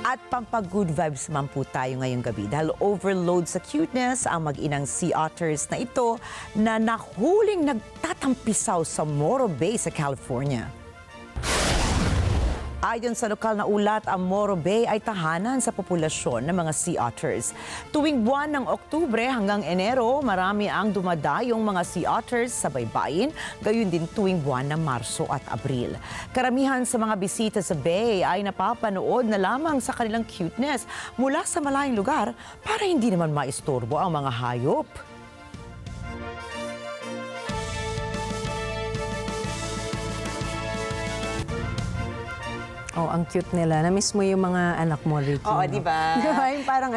At pampag-good vibes man po tayo ngayong gabi dahil overload sa cuteness ang mag-inang sea otters na ito na nahuling nagtatampisaw sa Morro Bay sa California. Ayon sa lokal na ulat, ang Morro Bay ay tahanan sa populasyon ng mga sea otters. Tuwing buwan ng Oktubre hanggang Enero, marami ang dumadayong mga sea otters sa baybayin, gayon din tuwing buwan ng Marso at Abril. Karamihan sa mga bisita sa Bay ay napapanood na lamang sa kanilang cuteness mula sa malayong lugar para hindi naman maistorbo ang mga hayop. Oh, ang cute nila. Na-miss mo yung mga anak mo, Ricky. Oo, di ba? Di ba? Yung parang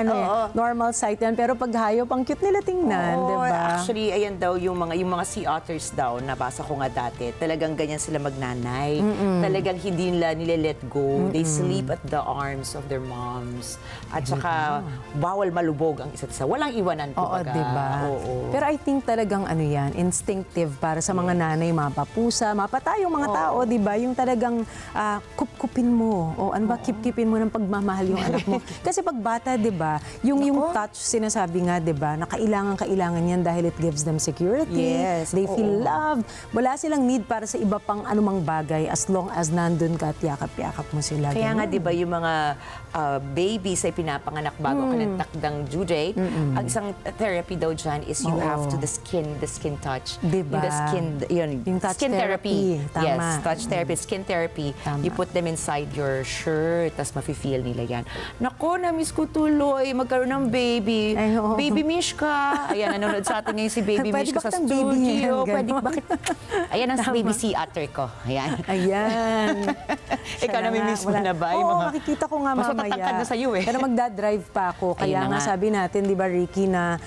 normal sight yan. Pero pag hayop, ang cute nila tingnan, di ba? Actually, ayan daw yung mga sea otters daw, nabasa ko nga dati, talagang ganyan sila magnanay. Talagang hindi nila nile-let go. They sleep at the arms of their moms. At saka, bawal malubog ang isa't isa. Walang iwanan po. Oo, di ba? Pero I think talagang yan, instinctive para sa mga nanay, mapapusa, mapatayong mga tao, di ba? Yung talagang kupkupin mo. O ano ba, keep-keepin mo ng pagmamahal yung anak mo. Kasi pag bata, 'di ba, yung touch sinasabi nga, 'di ba, na kailangan yan dahil it gives them security. Yes. They feel loved. Wala silang need para sa iba pang anumang bagay as long as nandun ka at yakap-yakap mo sila. Kaya nga, ganun. 'di ba, yung mga babies ay pinapanganak bago kanilang takdang due date. Ang isang therapy daw dyan is you have to the skin touch. Diba? Yung touch skin therapy. therapy. Yes, Tama. touch therapy, skin therapy. Tama. You put them inside your shirt, tas mafe-feel nila yan. Nako, na-miss ko tuloy, magkaroon ng baby. Ay, oo. Baby Mishka. Ayan, nanonood sa atin ngayon si Baby Pwede Mishka ba sa kitang baby studio. yan? Pwede, Ganon. bakit? Ayan ang baby sea otter ko. Ayan. Ayan. Ikaw namimiss mo na ba? Oo, mga... makikita ko nga Mas mamaya. matatangkad na sa'yo eh. Pero magdadrive pa ako. Kaya Ayun na nga nga. sabi natin, di ba Ricky, na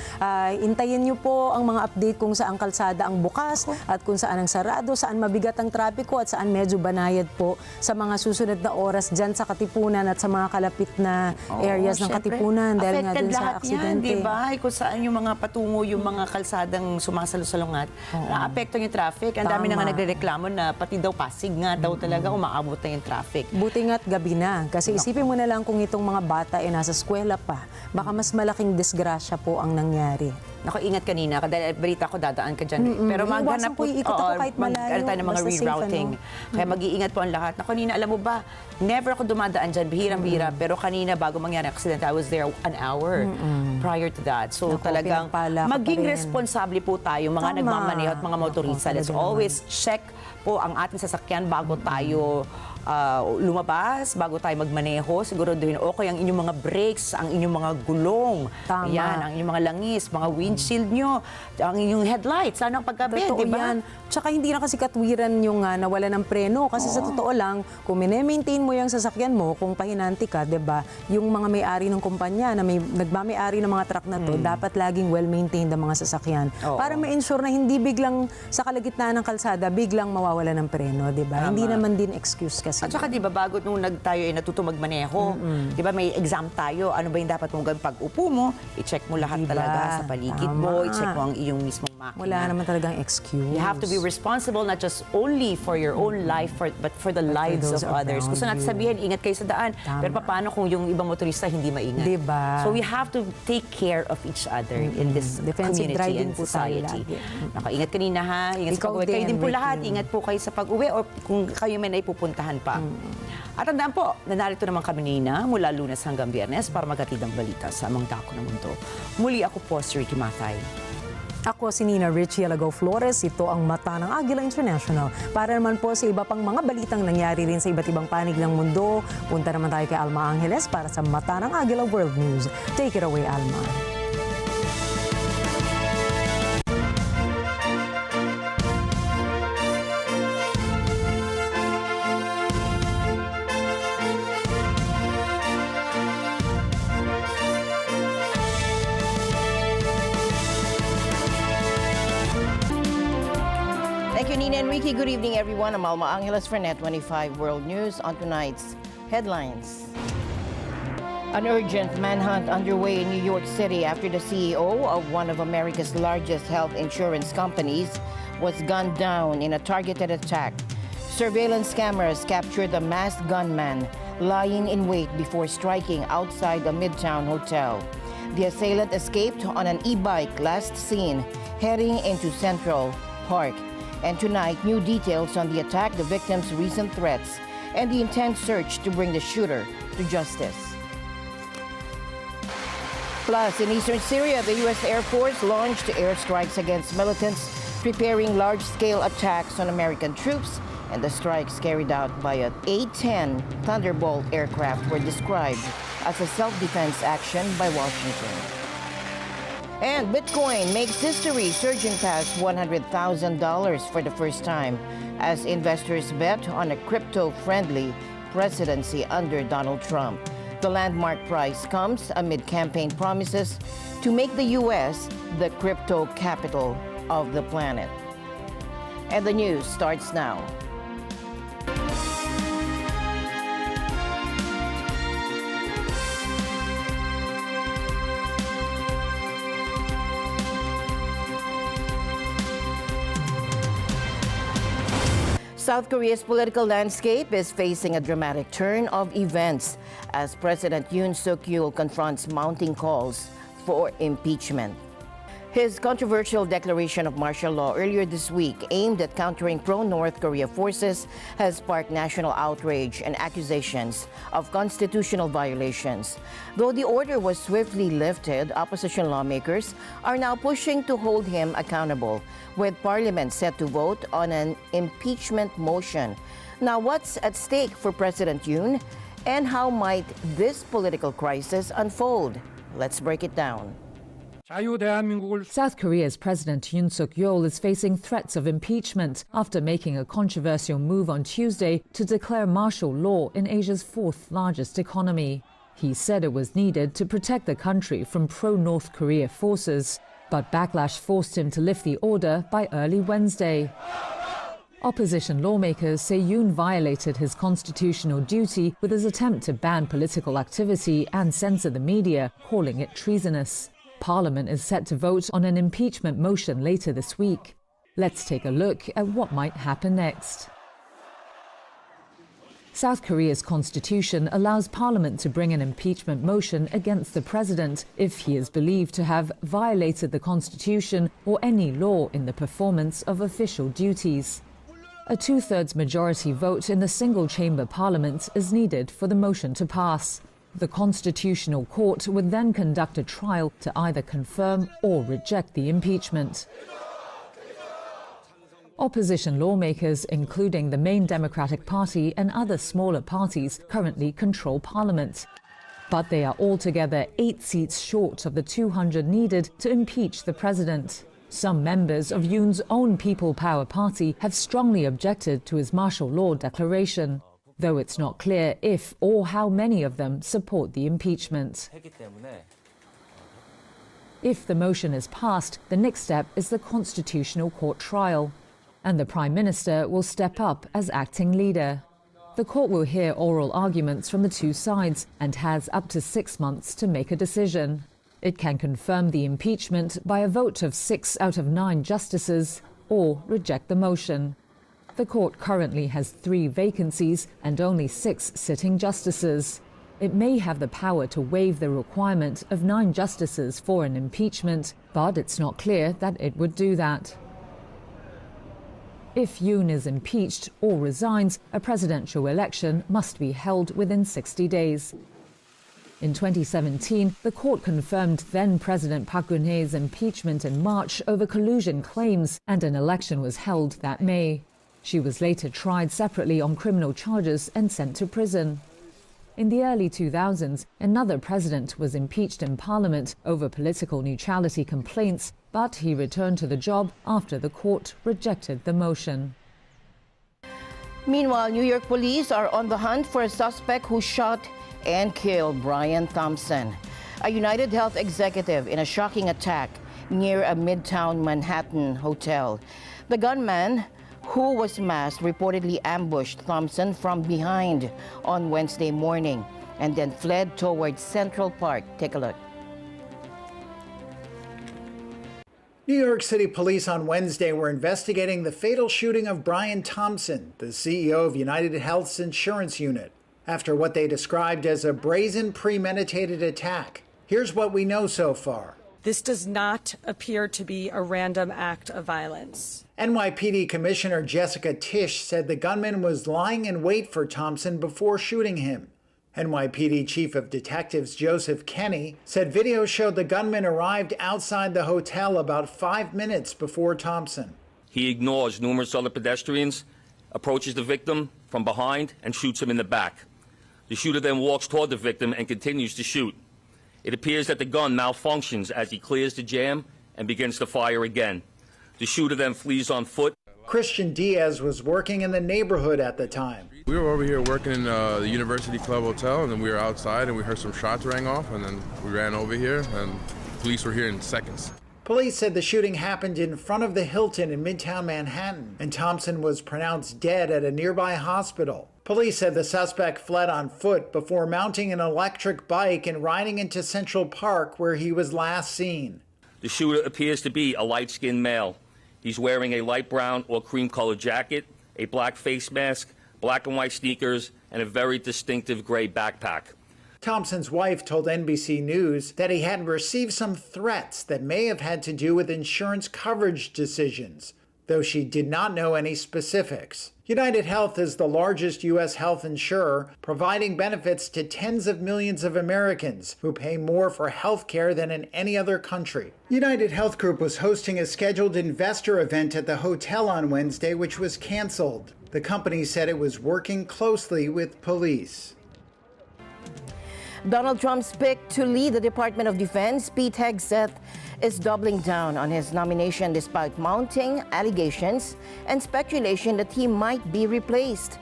intayin niyo po ang mga update kung saan kalsada ang bukas at kung saan ang sarado, saan mabigat ang trapiko at saan medyo banayad po sa mga susunod na oras dyan sa Katipunan at sa mga kalapit na areas ng syempre. Katipunan dahil nga Affected dun sa lahat aksidente. yan, di ba? Kung saan yung mga patungo, yung mga kalsadang sumasalo-salungat, naapekto yung traffic. Ang dami na nga Tama. nagrereklamo na pati daw Pasig nga daw talaga umaabot na yung traffic. Buti nga't gabi na. Kasi isipin mo na lang kung itong mga bata ay nasa eskwela pa, baka mas malaking disgrasya po ang nangyari. Naku, ingat kanina. Dahil balita ko dadaan ka dyan. Pero Iwasan maghanap po, iikot ako kahit malayo. tayo ng mga Basta safe, rerouting. Kaya mag-iingat po ang lahat. Naku, kanina, alam mo ba, never ako dumadaan dyan. Bihirang-bihira. Pero kanina, bago mangyari ang accident, I was there an hour prior to that. So Naku, talagang pinagpala ka maging pa rin. responsable po tayo, mga Tama. nagmamaneho at mga motorista. Naku, Let's talaga always check po ang ating sasakyan bago tayo lumabas, bago tayo magmaneho. Siguraduhin okay ang inyong mga brakes, ang inyong mga gulong. Tama. Yan, ang inyong mga langis, mga windshield nyo, ang inyong headlights. Sana ang paggabi, Totoo di ba? yan. Tsaka hindi na kasi katwiran yung nawala ng preno. Kasi sa totoo lang, kung mine-maintain mo yung sasakyan mo, kung pahinanti ka, di ba, yung mga may-ari ng kumpanya na may nagmamay-ari ng mga truck na to, dapat laging well-maintained ang mga sasakyan. Oo. Para ma-ensure na hindi biglang sa kalagitnaan ng kalsada, biglang mawawala ng preno, di ba? Tama. Hindi naman din excuse kasi. At saka, di ba, bago nung tayo ay natuto magmaneho, di ba, may exam tayo, ano ba yung dapat mong gawin pag upo mo, i-check mo lahat Diba? talaga sa paligid Tama. mo, i-check mo ang iyong mismong makina. Wala naman talagang excuse. You have to be responsible not just only for your own life, but for the lives those of others. around Gusto natin you. sabihin, ingat kayo sa daan. Tama. Pero paano kung yung ibang motorista hindi maingat? Diba? So we have to take care of each other in this Defensive community driving and po tayo society. lagi. Naku, ingat kanina ha. Ingat sa Ikaw pag-uwi. Kayo din, din po Ricky. lahat. Ingat po kayo sa pag-uwi or kung kayo may naipupuntahan pa. At tandaan po, na narito naman kami nina mula Lunes hanggang Biyernes para maghatid ang balita sa amang dako ng mundo. Muli ako po si Ricky Mathay. Ako si Nina Richie Alagaw Flores. Ito ang Mata ng Agila International. Para naman po sa iba pang mga balitang nangyari rin sa iba't ibang panig ng mundo, punta naman tayo kay Alma Angeles para sa Mata ng Agila World News. Take it away, Alma. Ricky, good evening everyone. I'm Alma Angeles for Net 25 World News. On tonight's headlines. An urgent manhunt underway in New York City after the CEO of one of America's largest health insurance companies was gunned down in a targeted attack. Surveillance cameras captured the masked gunman lying in wait before striking outside a Midtown hotel. The assailant escaped on an e-bike last seen heading into Central Park. And tonight, new details on the attack, the victim's recent threats, and the intense search to bring the shooter to justice. Plus, in eastern Syria, the U.S. Air Force launched airstrikes against militants preparing large-scale attacks on American troops, and the strikes carried out by an A-10 Thunderbolt aircraft were described as a self-defense action by Washington. And Bitcoin makes history, surging past $100,000 for the first time as investors bet on a crypto-friendly presidency under Donald Trump. The landmark price comes amid campaign promises to make the U.S. the crypto capital of the planet. And the news starts now. South Korea's political landscape is facing a dramatic turn of events as President Yoon Suk-yeol confronts mounting calls for impeachment. His controversial declaration of martial law earlier this week, aimed at countering pro-North Korea forces, has sparked national outrage and accusations of constitutional violations. Though the order was swiftly lifted, opposition lawmakers are now pushing to hold him accountable, with Parliament set to vote on an impeachment motion. Now, what's at stake for President Yoon, and how might this political crisis unfold? Let's break it down. South Korea's President Yoon Suk-yeol is facing threats of impeachment after making a controversial move on Tuesday to declare martial law in Asia's fourth largest economy. He said it was needed to protect the country from pro-North Korea forces, but backlash forced him to lift the order by early Wednesday. Opposition lawmakers say Yoon violated his constitutional duty with his attempt to ban political activity and censor the media, calling it treasonous. Parliament is set to vote on an impeachment motion later this week. Let's take a look at what might happen next. South Korea's constitution allows Parliament to bring an impeachment motion against the president if he is believed to have violated the constitution or any law in the performance of official duties. A two-thirds majority vote in the single-chamber parliament is needed for the motion to pass. The Constitutional Court would then conduct a trial to either confirm or reject the impeachment. Opposition lawmakers, including the main Democratic Party and other smaller parties, currently control Parliament. But they are altogether 8 seats short of the 200 needed to impeach the president. Some members of Yoon's own People Power Party have strongly objected to his martial law declaration, though it's not clear if or how many of them support the impeachment. If the motion is passed, the next step is the Constitutional Court trial, and the Prime Minister will step up as acting leader. The court will hear oral arguments from the two sides and has up to 6 months to make a decision. It can confirm the impeachment by a vote of 6 out of 9 justices or reject the motion. The court currently has 3 vacancies and only 6 sitting justices. It may have the power to waive the requirement of 9 justices for an impeachment, but it's not clear that it would do that. If Yoon is impeached or resigns, a presidential election must be held within 60 days. In 2017, the court confirmed then-President Park Geun-hye's impeachment in March over collusion claims, and an election was held that May. She was later tried separately on criminal charges and sent to prison. In the early 2000s, another president was impeached in Parliament over political neutrality complaints, but he returned to the job after the court rejected the motion. Meanwhile, New York police are on the hunt for a suspect who shot and killed Brian Thompson, a United Health executive, in a shocking attack near a Midtown Manhattan hotel. The gunman who was masked, reportedly ambushed Thompson from behind on Wednesday morning and then fled towards Central Park. Take a look. New York City police on Wednesday were investigating the fatal shooting of Brian Thompson, the CEO of United Health's insurance unit, after what they described as a brazen, premeditated attack. Here's what we know so far. This does not appear to be a random act of violence. NYPD Commissioner Jessica Tisch said the gunman was lying in wait for Thompson before shooting him. NYPD Chief of Detectives Joseph Kenny said video showed the gunman arrived outside the hotel about 5 minutes before Thompson. He ignores numerous other pedestrians, approaches the victim from behind, and shoots him in the back. The shooter then walks toward the victim and continues to shoot. It appears that the gun malfunctions as he clears the jam and begins to fire again. The shooter then flees on foot. Christian Diaz was working in the neighborhood at the time. We were over here working in the University Club Hotel, and then we were outside and we heard some shots rang off, and then we ran over here, and police were here in seconds. Police said the shooting happened in front of the Hilton in Midtown Manhattan, and Thompson was pronounced dead at a nearby hospital. Police said the suspect fled on foot before mounting an electric bike and riding into Central Park, where he was last seen. The shooter appears to be a light-skinned male. He's wearing a light brown or cream-colored jacket, a black face mask, black and white sneakers, and a very distinctive gray backpack. Thompson's wife told NBC News that he had received some threats that may have had to do with insurance coverage decisions, though she did not know any specifics. United Health is the largest U.S. health insurer, providing benefits to tens of millions of Americans who pay more for health care than in any other country. United Health Group was hosting a scheduled investor event at the hotel on Wednesday, which was canceled. The company said it was working closely with police. Donald Trump's pick to lead the Department of Defense, Pete Hegseth, is doubling down on his nomination despite mounting allegations and speculation that he might be replaced.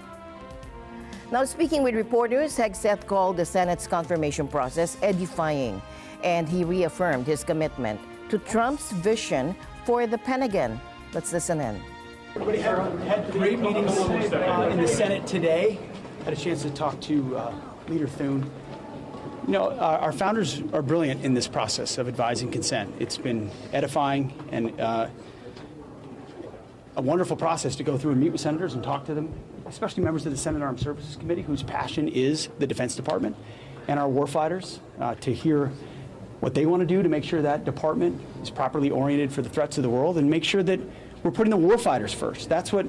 Now, speaking with reporters, Hegseth called the Senate's confirmation process edifying, and he reaffirmed his commitment to Trump's vision for the Pentagon. Let's listen in. Everybody had great meetings in the Senate today. Had a chance to talk to Leader Thune. You know, our founders are brilliant in this process of advising consent. It's been edifying and a wonderful process to go through and meet with senators and talk to them, especially members of the Senate Armed Services Committee, whose passion is the Defense Department, and our warfighters, to hear what they want to do to make sure that department is properly oriented for the threats of the world and make sure that we're putting the warfighters first. That's what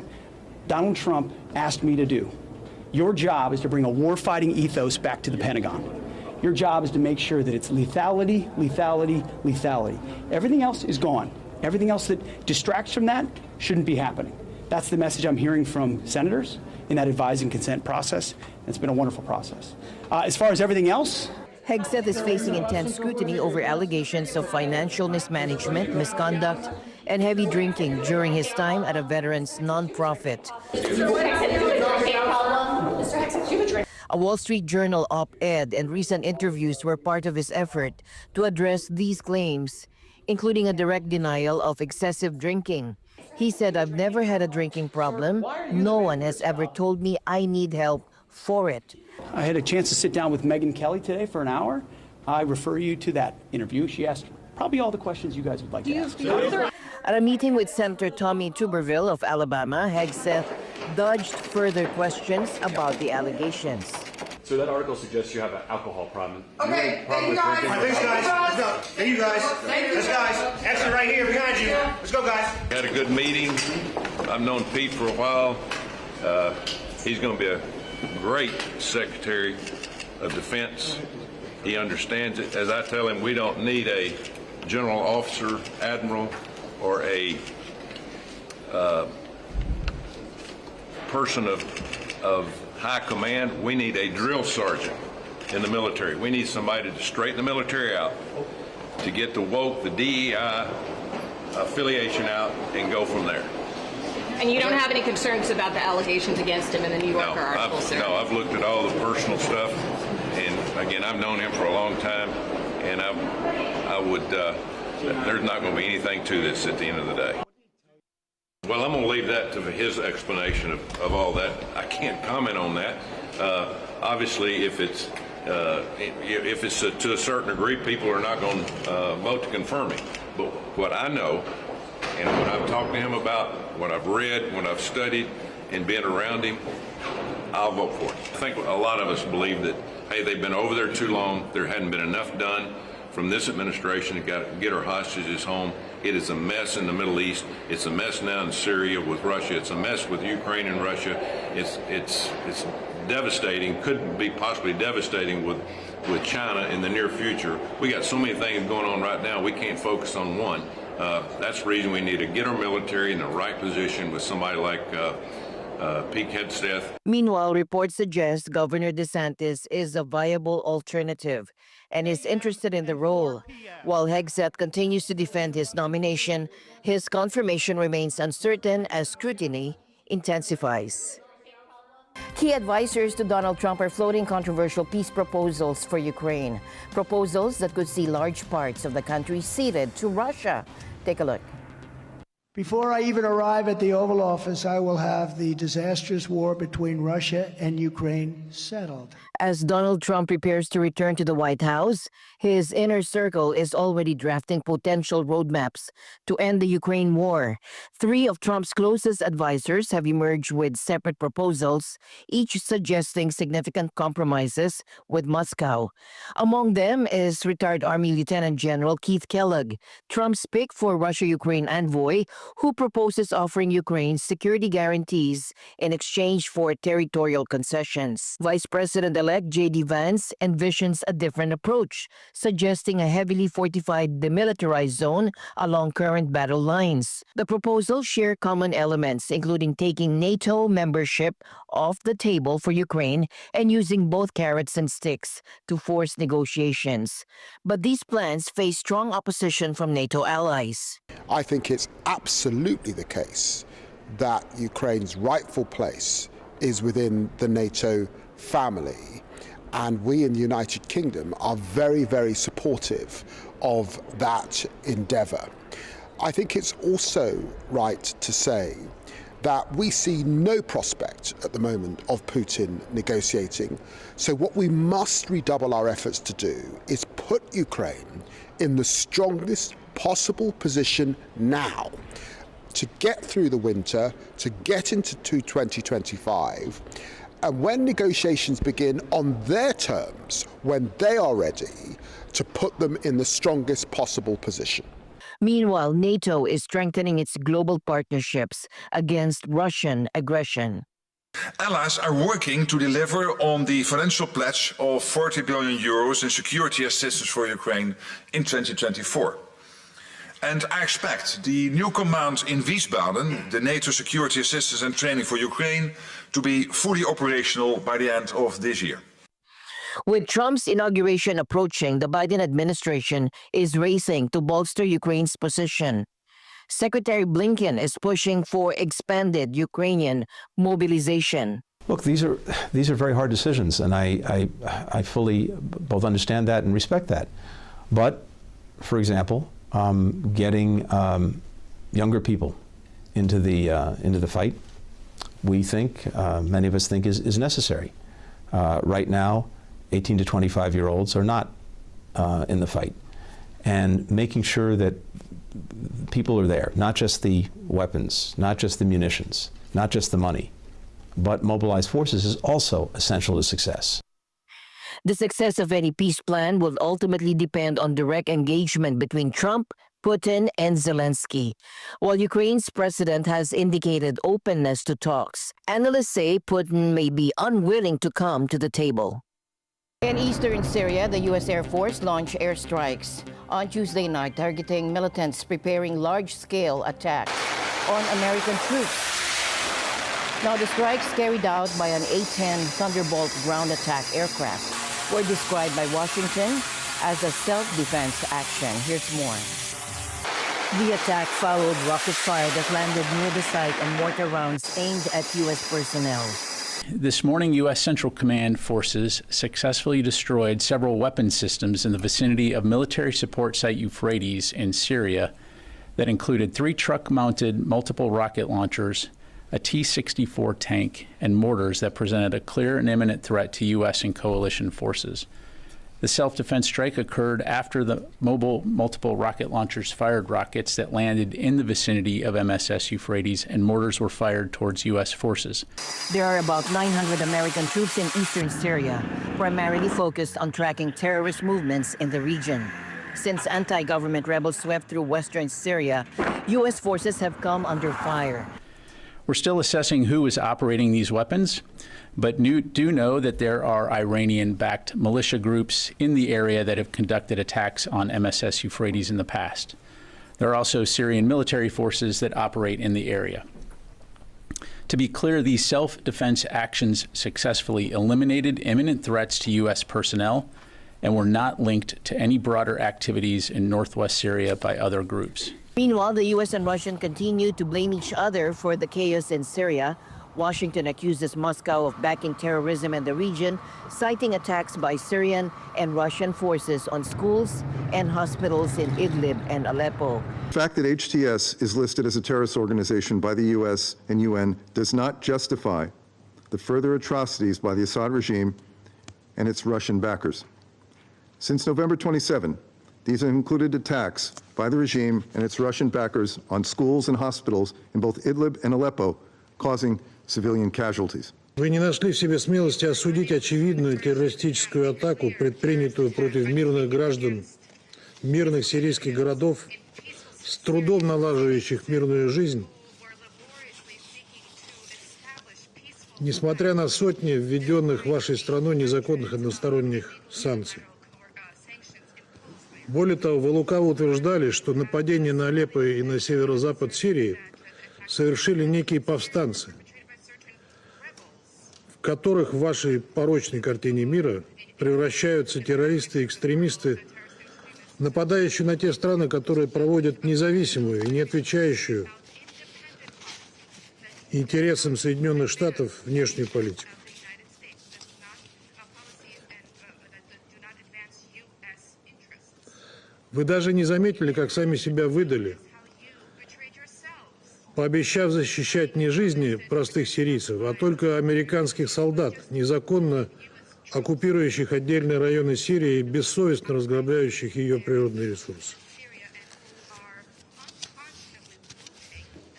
Donald Trump asked me to do. Your job is to bring a warfighting ethos back to the Pentagon. Your job is to make sure that it's lethality, lethality, lethality. Everything else is gone. Everything else that distracts from that shouldn't be happening. That's the message I'm hearing from senators in that advise and consent process. It's been a wonderful process. As far as everything else, Hegseth is facing intense scrutiny over allegations of financial mismanagement, misconduct, and heavy drinking during his time at a veterans nonprofit. A Wall Street Journal op-ed and recent interviews were part of his effort to address these claims, including a direct denial of excessive drinking. He said, "I've never had a drinking problem. No one has ever told me I need help for it." I had a chance to sit down with Megyn Kelly today for an hour. I refer you to that interview. She asked probably all the questions you guys would like to ask. At a meeting with Senator Tommy Tuberville of Alabama, Hegseth dodged further questions about the allegations. So that article suggests you have an alcohol problem. Okay, thank you guys. Thanks, guys. Let's go. Thank you guys. Let's guys. Exit right here behind you. Let's go, guys. Had a good meeting. I've known Pete for a while. He's going to be a great Secretary of Defense. He understands it. As I tell him, we don't need a general officer, admiral, or a person of high command. We need a drill sergeant in the military. We need somebody to straighten the military out, to get the woke, the DEI affiliation out, and go from there. And you don't have any concerns about the allegations against him in the New Yorker article, sir? No, I've looked at all the personal stuff, and again, I've known him for a long time, and I would, there's not going to be anything to this at the end of the day. Well, I'm going to leave that to his explanation of all that. I can't comment on that. Obviously, if it's to a certain degree, people are not going to vote to confirm him. But what I know, and what I've talked to him about, what I've read, what I've studied, and been around him, I'll vote for it. I think a lot of us believe that, hey, they've been over there too long. There hadn't been enough done from this administration to get our hostages home. It is a mess in the Middle East. It's a mess now in Syria with Russia. It's a mess with Ukraine and Russia. It's devastating, could be possibly devastating with China in the near future. We got so many things going on right now, we can't focus on one. That's the reason we need to get our military in the right position with somebody like Pete Hegseth. Meanwhile, reports suggest Governor DeSantis is a viable alternative and is interested in the role. While Hegseth continues to defend his nomination, his confirmation remains uncertain as scrutiny intensifies. Key advisors to Donald Trump are floating controversial peace proposals for Ukraine. Proposals that could see large parts of the country ceded to Russia. Take a look. Before I even arrive at the Oval Office, I will have the disastrous war between Russia and Ukraine settled. As Donald Trump prepares to return to the White House, his inner circle is already drafting potential roadmaps to end the Ukraine war. 3 of Trump's closest advisors have emerged with separate proposals, each suggesting significant compromises with Moscow. Among them is retired Army Lieutenant General Keith Kellogg, Trump's pick for Russia-Ukraine envoy, who proposes offering Ukraine security guarantees in exchange for territorial concessions. Vice President-elect J.D. Vance envisions a different approach, suggesting a heavily fortified demilitarized zone along current battle lines. The proposals share common elements, including taking NATO membership off the table for Ukraine and using both carrots and sticks to force negotiations. But these plans face strong opposition from NATO allies. I think it's absolutely the case that Ukraine's rightful place is within the NATO family, and we in the United Kingdom are very, very supportive of that endeavour. I think it's also right to say that we see no prospect at the moment of Putin negotiating. So what we must redouble our efforts to do is put Ukraine in the strongest possible position now to get through the winter, to get into 2025, and when negotiations begin on their terms, when they are ready, to put them in the strongest possible position. Meanwhile, NATO is strengthening its global partnerships against Russian aggression. Allies are working to deliver on the financial pledge of 40 billion euros in security assistance for Ukraine in 2024. And I expect the new command in Wiesbaden, the NATO security assistance and training for Ukraine, to be fully operational by the end of this year. With Trump's inauguration approaching, the Biden administration is racing to bolster Ukraine's position. Secretary Blinken is pushing for expanded Ukrainian mobilization. Look, these are very hard decisions, and I fully both understand that and respect that. But, for example, getting younger people into the fight, we think, many of us think, is necessary. Right now, 18 to 25-year-olds are not in the fight, and making sure that people are there, not just the weapons, not just the munitions, not just the money, but mobilized forces is also essential to success. The success of any peace plan will ultimately depend on direct engagement between Trump, Putin, and Zelensky. While Ukraine's president has indicated openness to talks, analysts say Putin may be unwilling to come to the table. In eastern Syria, the U.S. Air Force launched airstrikes on Tuesday night, targeting militants preparing large-scale attacks on American troops. Now, the strikes carried out by an A-10 Thunderbolt ground attack aircraft were described by Washington as a self-defense action. Here's more. The attack followed rocket fire that landed near the site and mortar rounds aimed at U.S. personnel. This morning, U.S. Central Command forces successfully destroyed several weapon systems in the vicinity of military support site Euphrates in Syria that included 3 truck-mounted multiple rocket launchers, a T-64 tank, and mortars that presented a clear and imminent threat to U.S. and coalition forces. The self-defense strike occurred after the multiple rocket launchers fired rockets that landed in the vicinity of MSS Euphrates, and mortars were fired towards U.S. forces. There are about 900 American troops in eastern Syria, primarily focused on tracking terrorist movements in the region. Since anti-government rebels swept through western Syria, U.S. forces have come under fire. We're still assessing who is operating these weapons, but do know that there are Iranian-backed militia groups in the area that have conducted attacks on MSS Euphrates in the past. There are also Syrian military forces that operate in the area. To be clear, these self-defense actions successfully eliminated imminent threats to U.S. personnel and were not linked to any broader activities in northwest Syria by other groups. Meanwhile, the U.S. and Russia continue to blame each other for the chaos in Syria. Washington accuses Moscow of backing terrorism in the region, citing attacks by Syrian and Russian forces on schools and hospitals in Idlib and Aleppo. The fact that HTS is listed as a terrorist organization by the U.S. and UN does not justify the further atrocities by the Assad regime and its Russian backers. Since November 27, these have included attacks by the regime and its Russian backers on schools and hospitals in both Idlib and Aleppo, causing civilian casualties. Вы не нашли в себе смелости осудить очевидную террористическую атаку, предпринятую против мирных граждан, мирных сирийских городов, с трудом налаживающих мирную жизнь, несмотря на сотни введенных вашей страной незаконных односторонних санкций. Более того, вы лукаво утверждали, что нападение на Алеппо и на северо-запад Сирии совершили некие повстанцы, в которых в вашей порочной картине мира превращаются террористы и экстремисты, нападающие на те страны, которые проводят независимую и не отвечающую интересам Соединенных Штатов внешнюю политику. Вы даже не заметили, как сами себя выдали, пообещав защищать не жизни простых сирийцев, а только американских солдат, незаконно оккупирующих отдельные районы Сирии и бессовестно разграбляющих ее природные ресурсы.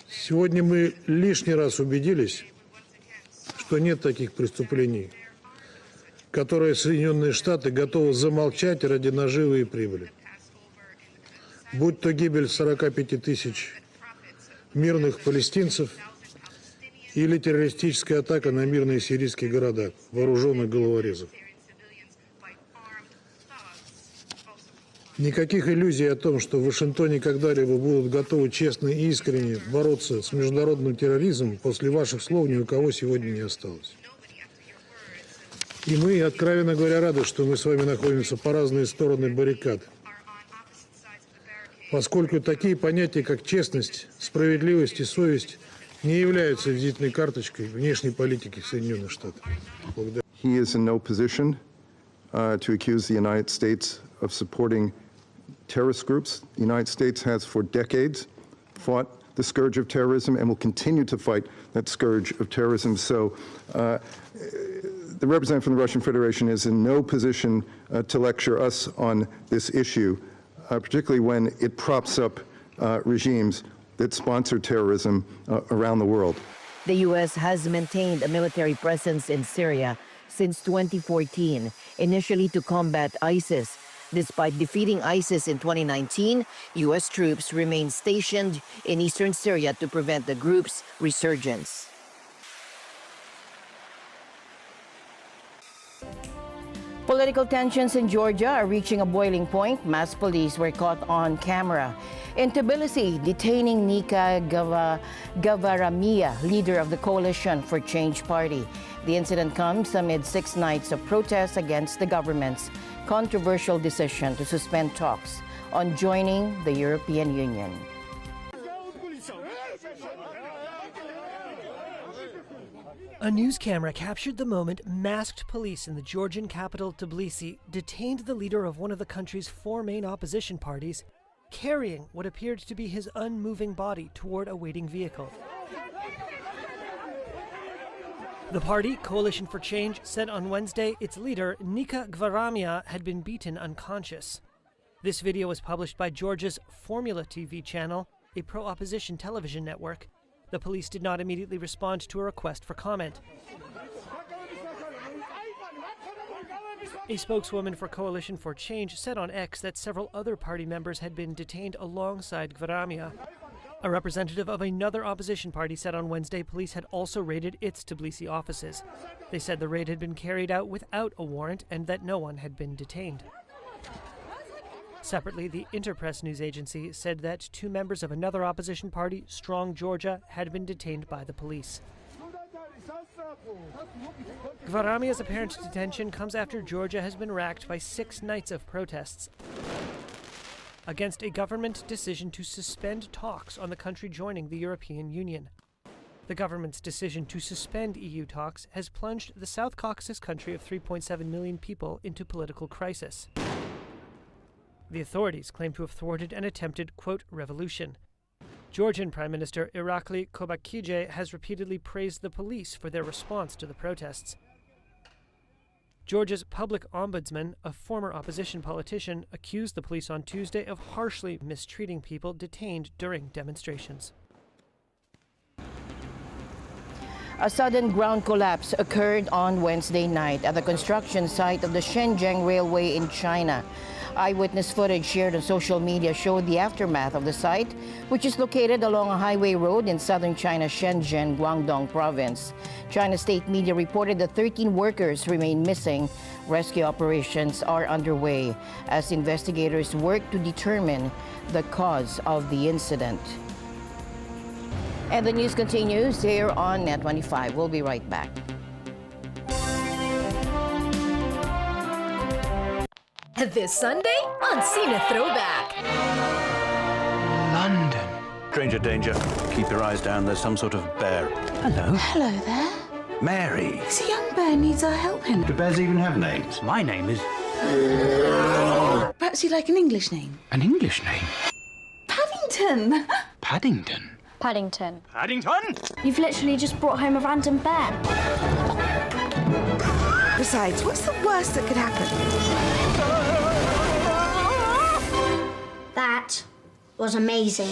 Сегодня мы лишний раз убедились, что нет таких преступлений, которые Соединенные Штаты готовы замолчать ради наживы и прибыли. Будь то гибель 45 тысяч мирных палестинцев или террористическая атака на мирные сирийские города, вооруженных головорезов. Никаких иллюзий о том, что в Вашингтоне когда-либо будут готовы честно и искренне бороться с международным терроризмом, после ваших слов ни у кого сегодня не осталось. И мы, откровенно говоря, рады, что мы с вами находимся по разные стороны баррикад, поскольку такие понятия, как честность, справедливость и совесть, не являются визитной карточкой внешней политики Соединенных Штатов. He is in no position to accuse the United States of supporting terrorist groups. The United States has for decades fought the scourge of terrorism and will continue to fight that scourge of terrorism. So the representative from the Russian Federation is in no position to lecture us on this issue, particularly when it props up regimes that sponsor terrorism around the world. The U.S. has maintained a military presence in Syria since 2014, initially to combat ISIS. Despite defeating ISIS in 2019, U.S. troops remain stationed in eastern Syria to prevent the group's resurgence. Political tensions in Georgia are reaching a boiling point. Mass police were caught on camera in Tbilisi detaining Nika Gavaramia, leader of the Coalition for Change Party. The incident comes amid 6 nights of protests against the government's controversial decision to suspend talks on joining the European Union. A news camera captured the moment masked police in the Georgian capital Tbilisi detained the leader of one of the country's 4 main opposition parties, carrying what appeared to be his unmoving body toward a waiting vehicle. The party, Coalition for Change, said on Wednesday its leader, Nika Gvaramia, had been beaten unconscious. This video was published by Georgia's Formula TV channel, a pro-opposition television network. The police did not immediately respond to a request for comment. A spokeswoman for Coalition for Change said on X that several other party members had been detained alongside Gvaramia. A representative of another opposition party said on Wednesday police had also raided its Tbilisi offices. They said the raid had been carried out without a warrant and that no one had been detained. Separately, the Interpress news agency said that 2 members of another opposition party, Strong Georgia, had been detained by the police. Gvaramia's apparent detention comes after Georgia has been racked by 6 nights of protests against a government decision to suspend talks on the country joining the European Union. The government's decision to suspend EU talks has plunged the South Caucasus country of 3.7 million people into political crisis. The authorities claim to have thwarted an attempted, quote, revolution. Georgian Prime Minister Irakli Kobakidze has repeatedly praised the police for their response to the protests. Georgia's public ombudsman, a former opposition politician, accused the police on Tuesday of harshly mistreating people detained during demonstrations. A sudden ground collapse occurred on Wednesday night at the construction site of the Shenzhen Railway in China. Eyewitness footage shared on social media showed the aftermath of the site, which is located along a highway road in southern China's Shenzhen, Guangdong province. China state media reported that 13 workers remain missing. Rescue operations are underway as investigators work to determine the cause of the incident. And the news continues here on Net 25. We'll be right back. This Sunday on Cine Throwback. London. Stranger danger. Keep your eyes down. There's some sort of bear. Hello. Hello there. Mary. It's a young bear, needs our help. Do bears even have names? My name is... Perhaps you'd like an English name? An English name? Paddington. Paddington. Paddington. Paddington? You've literally just brought home a random bear. Besides, what's the worst that could happen? That was amazing.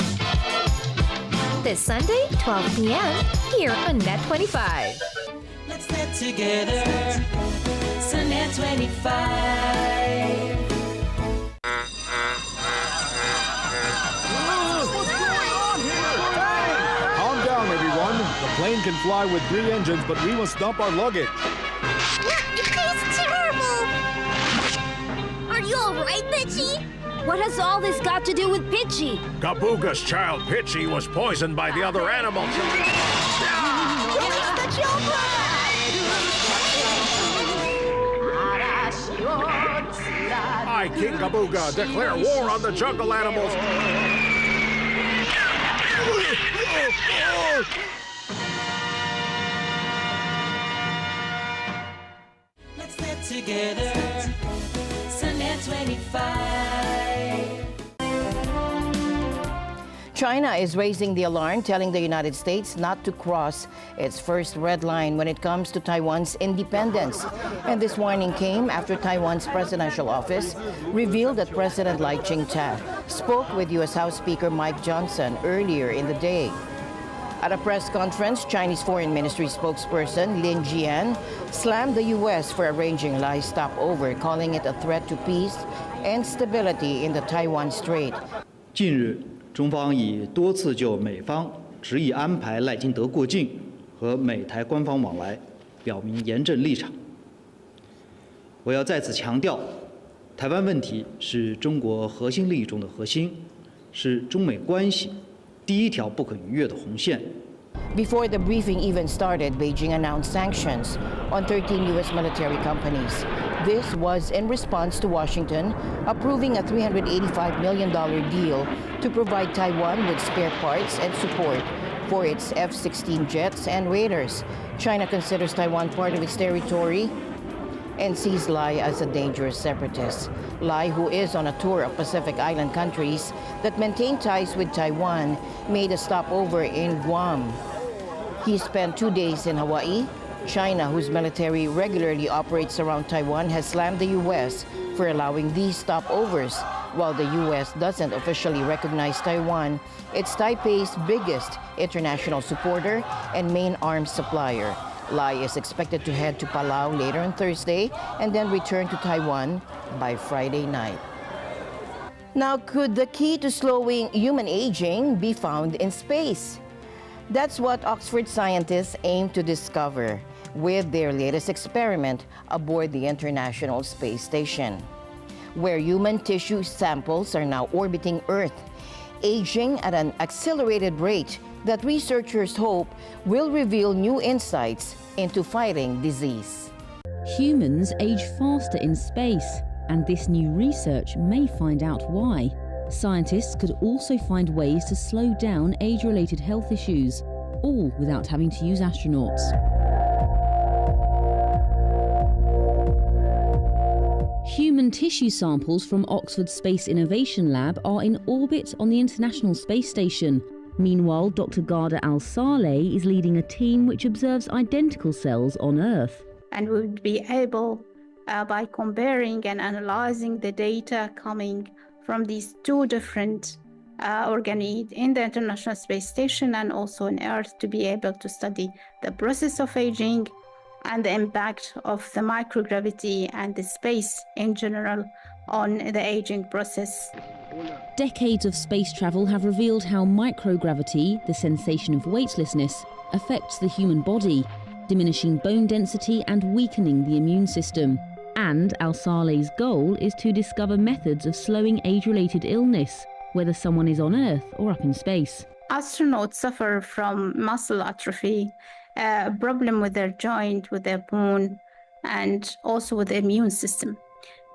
This Sunday, 12 p.m. here on Net 25. Let's get together. So Net 25. Calm down, everyone. The plane can fly with 3 engines, but we must dump our luggage. It tastes terrible! Are you all right, Pitchy? What has all this got to do with Pitchy? Gabuga's child, Pitchy, was poisoned by the other animals. Release the children! I, King Gabuga, declare war on the jungle animals. Let's get together. So Net 25. China is raising the alarm, telling the United States not to cross its first red line when it comes to Taiwan's independence. And this warning came after Taiwan's presidential office revealed that President Lai Ching-te spoke with U.S. House Speaker Mike Johnson earlier in the day. At a press conference, Chinese Foreign Ministry spokesperson Lin Jian slammed the U.S. for arranging Lai's stopover, calling it a threat to peace and stability in the Taiwan Strait. 近日，中方已多次就美方执意安排赖清德过境和美台官方往来表明严正立场。我要再次强调，台湾问题是中国核心利益中的核心，是中美关系第一条不可逾越的红线。 Before the briefing even started, Beijing announced sanctions on 13 U.S. military companies. This was in response to Washington approving a $385 million deal to provide Taiwan with spare parts and support for its F-16 jets and raiders. China considers Taiwan part of its territory and sees Lai as a dangerous separatist. Lai, who is on a tour of Pacific Island countries that maintain ties with Taiwan, made a stopover in Guam. He spent 2 days in Hawaii. China, whose military regularly operates around Taiwan, has slammed the U.S. for allowing these stopovers. While the U.S. doesn't officially recognize Taiwan, it's Taipei's biggest international supporter and main arms supplier. Lai is expected to head to Palau later on Thursday and then return to Taiwan by Friday night. Now, could the key to slowing human aging be found in space? That's what Oxford scientists aim to discover with their latest experiment aboard the International Space Station, where human tissue samples are now orbiting Earth, aging at an accelerated rate that researchers hope will reveal new insights into fighting disease. Humans age faster in space, and this new research may find out why. Scientists could also find ways to slow down age-related health issues, all without having to use astronauts. Human tissue samples from Oxford Space Innovation Lab are in orbit on the International Space Station. Meanwhile, Dr. Garda Al-Saleh is leading a team which observes identical cells on Earth. And we would be able, by comparing and analyzing the data coming from these two different organoids in the International Space Station and also on Earth, to be able to study the process of aging and the impact of the microgravity and the space in general on the aging process. Decades of space travel have revealed how microgravity, the sensation of weightlessness, affects the human body, diminishing bone density and weakening the immune system. And Al-Saleh's goal is to discover methods of slowing age-related illness, whether someone is on Earth or up in space. Astronauts suffer from muscle atrophy, a problem with their joint, with their bone, and also with the immune system.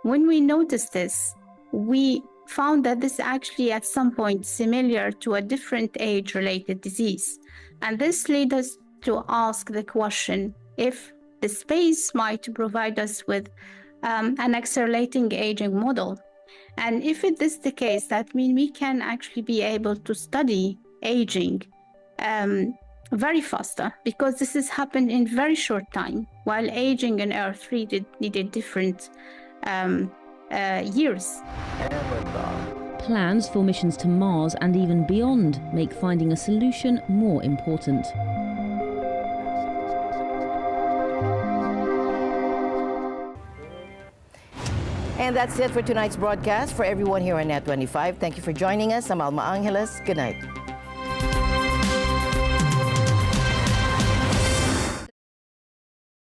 When we noticed this, we found that this actually at some point similar to a different age-related disease. And this led us to ask the question if the space might provide us with an accelerating aging model. And if it is the case, that means we can actually be able to study aging very faster, because this has happened in very short time, while aging on Earth needed different years. Plans for missions to Mars and even beyond make finding a solution more important. And that's it for tonight's broadcast. For everyone here on Net 25, thank you for joining us. I'm Alma Angeles. Good night.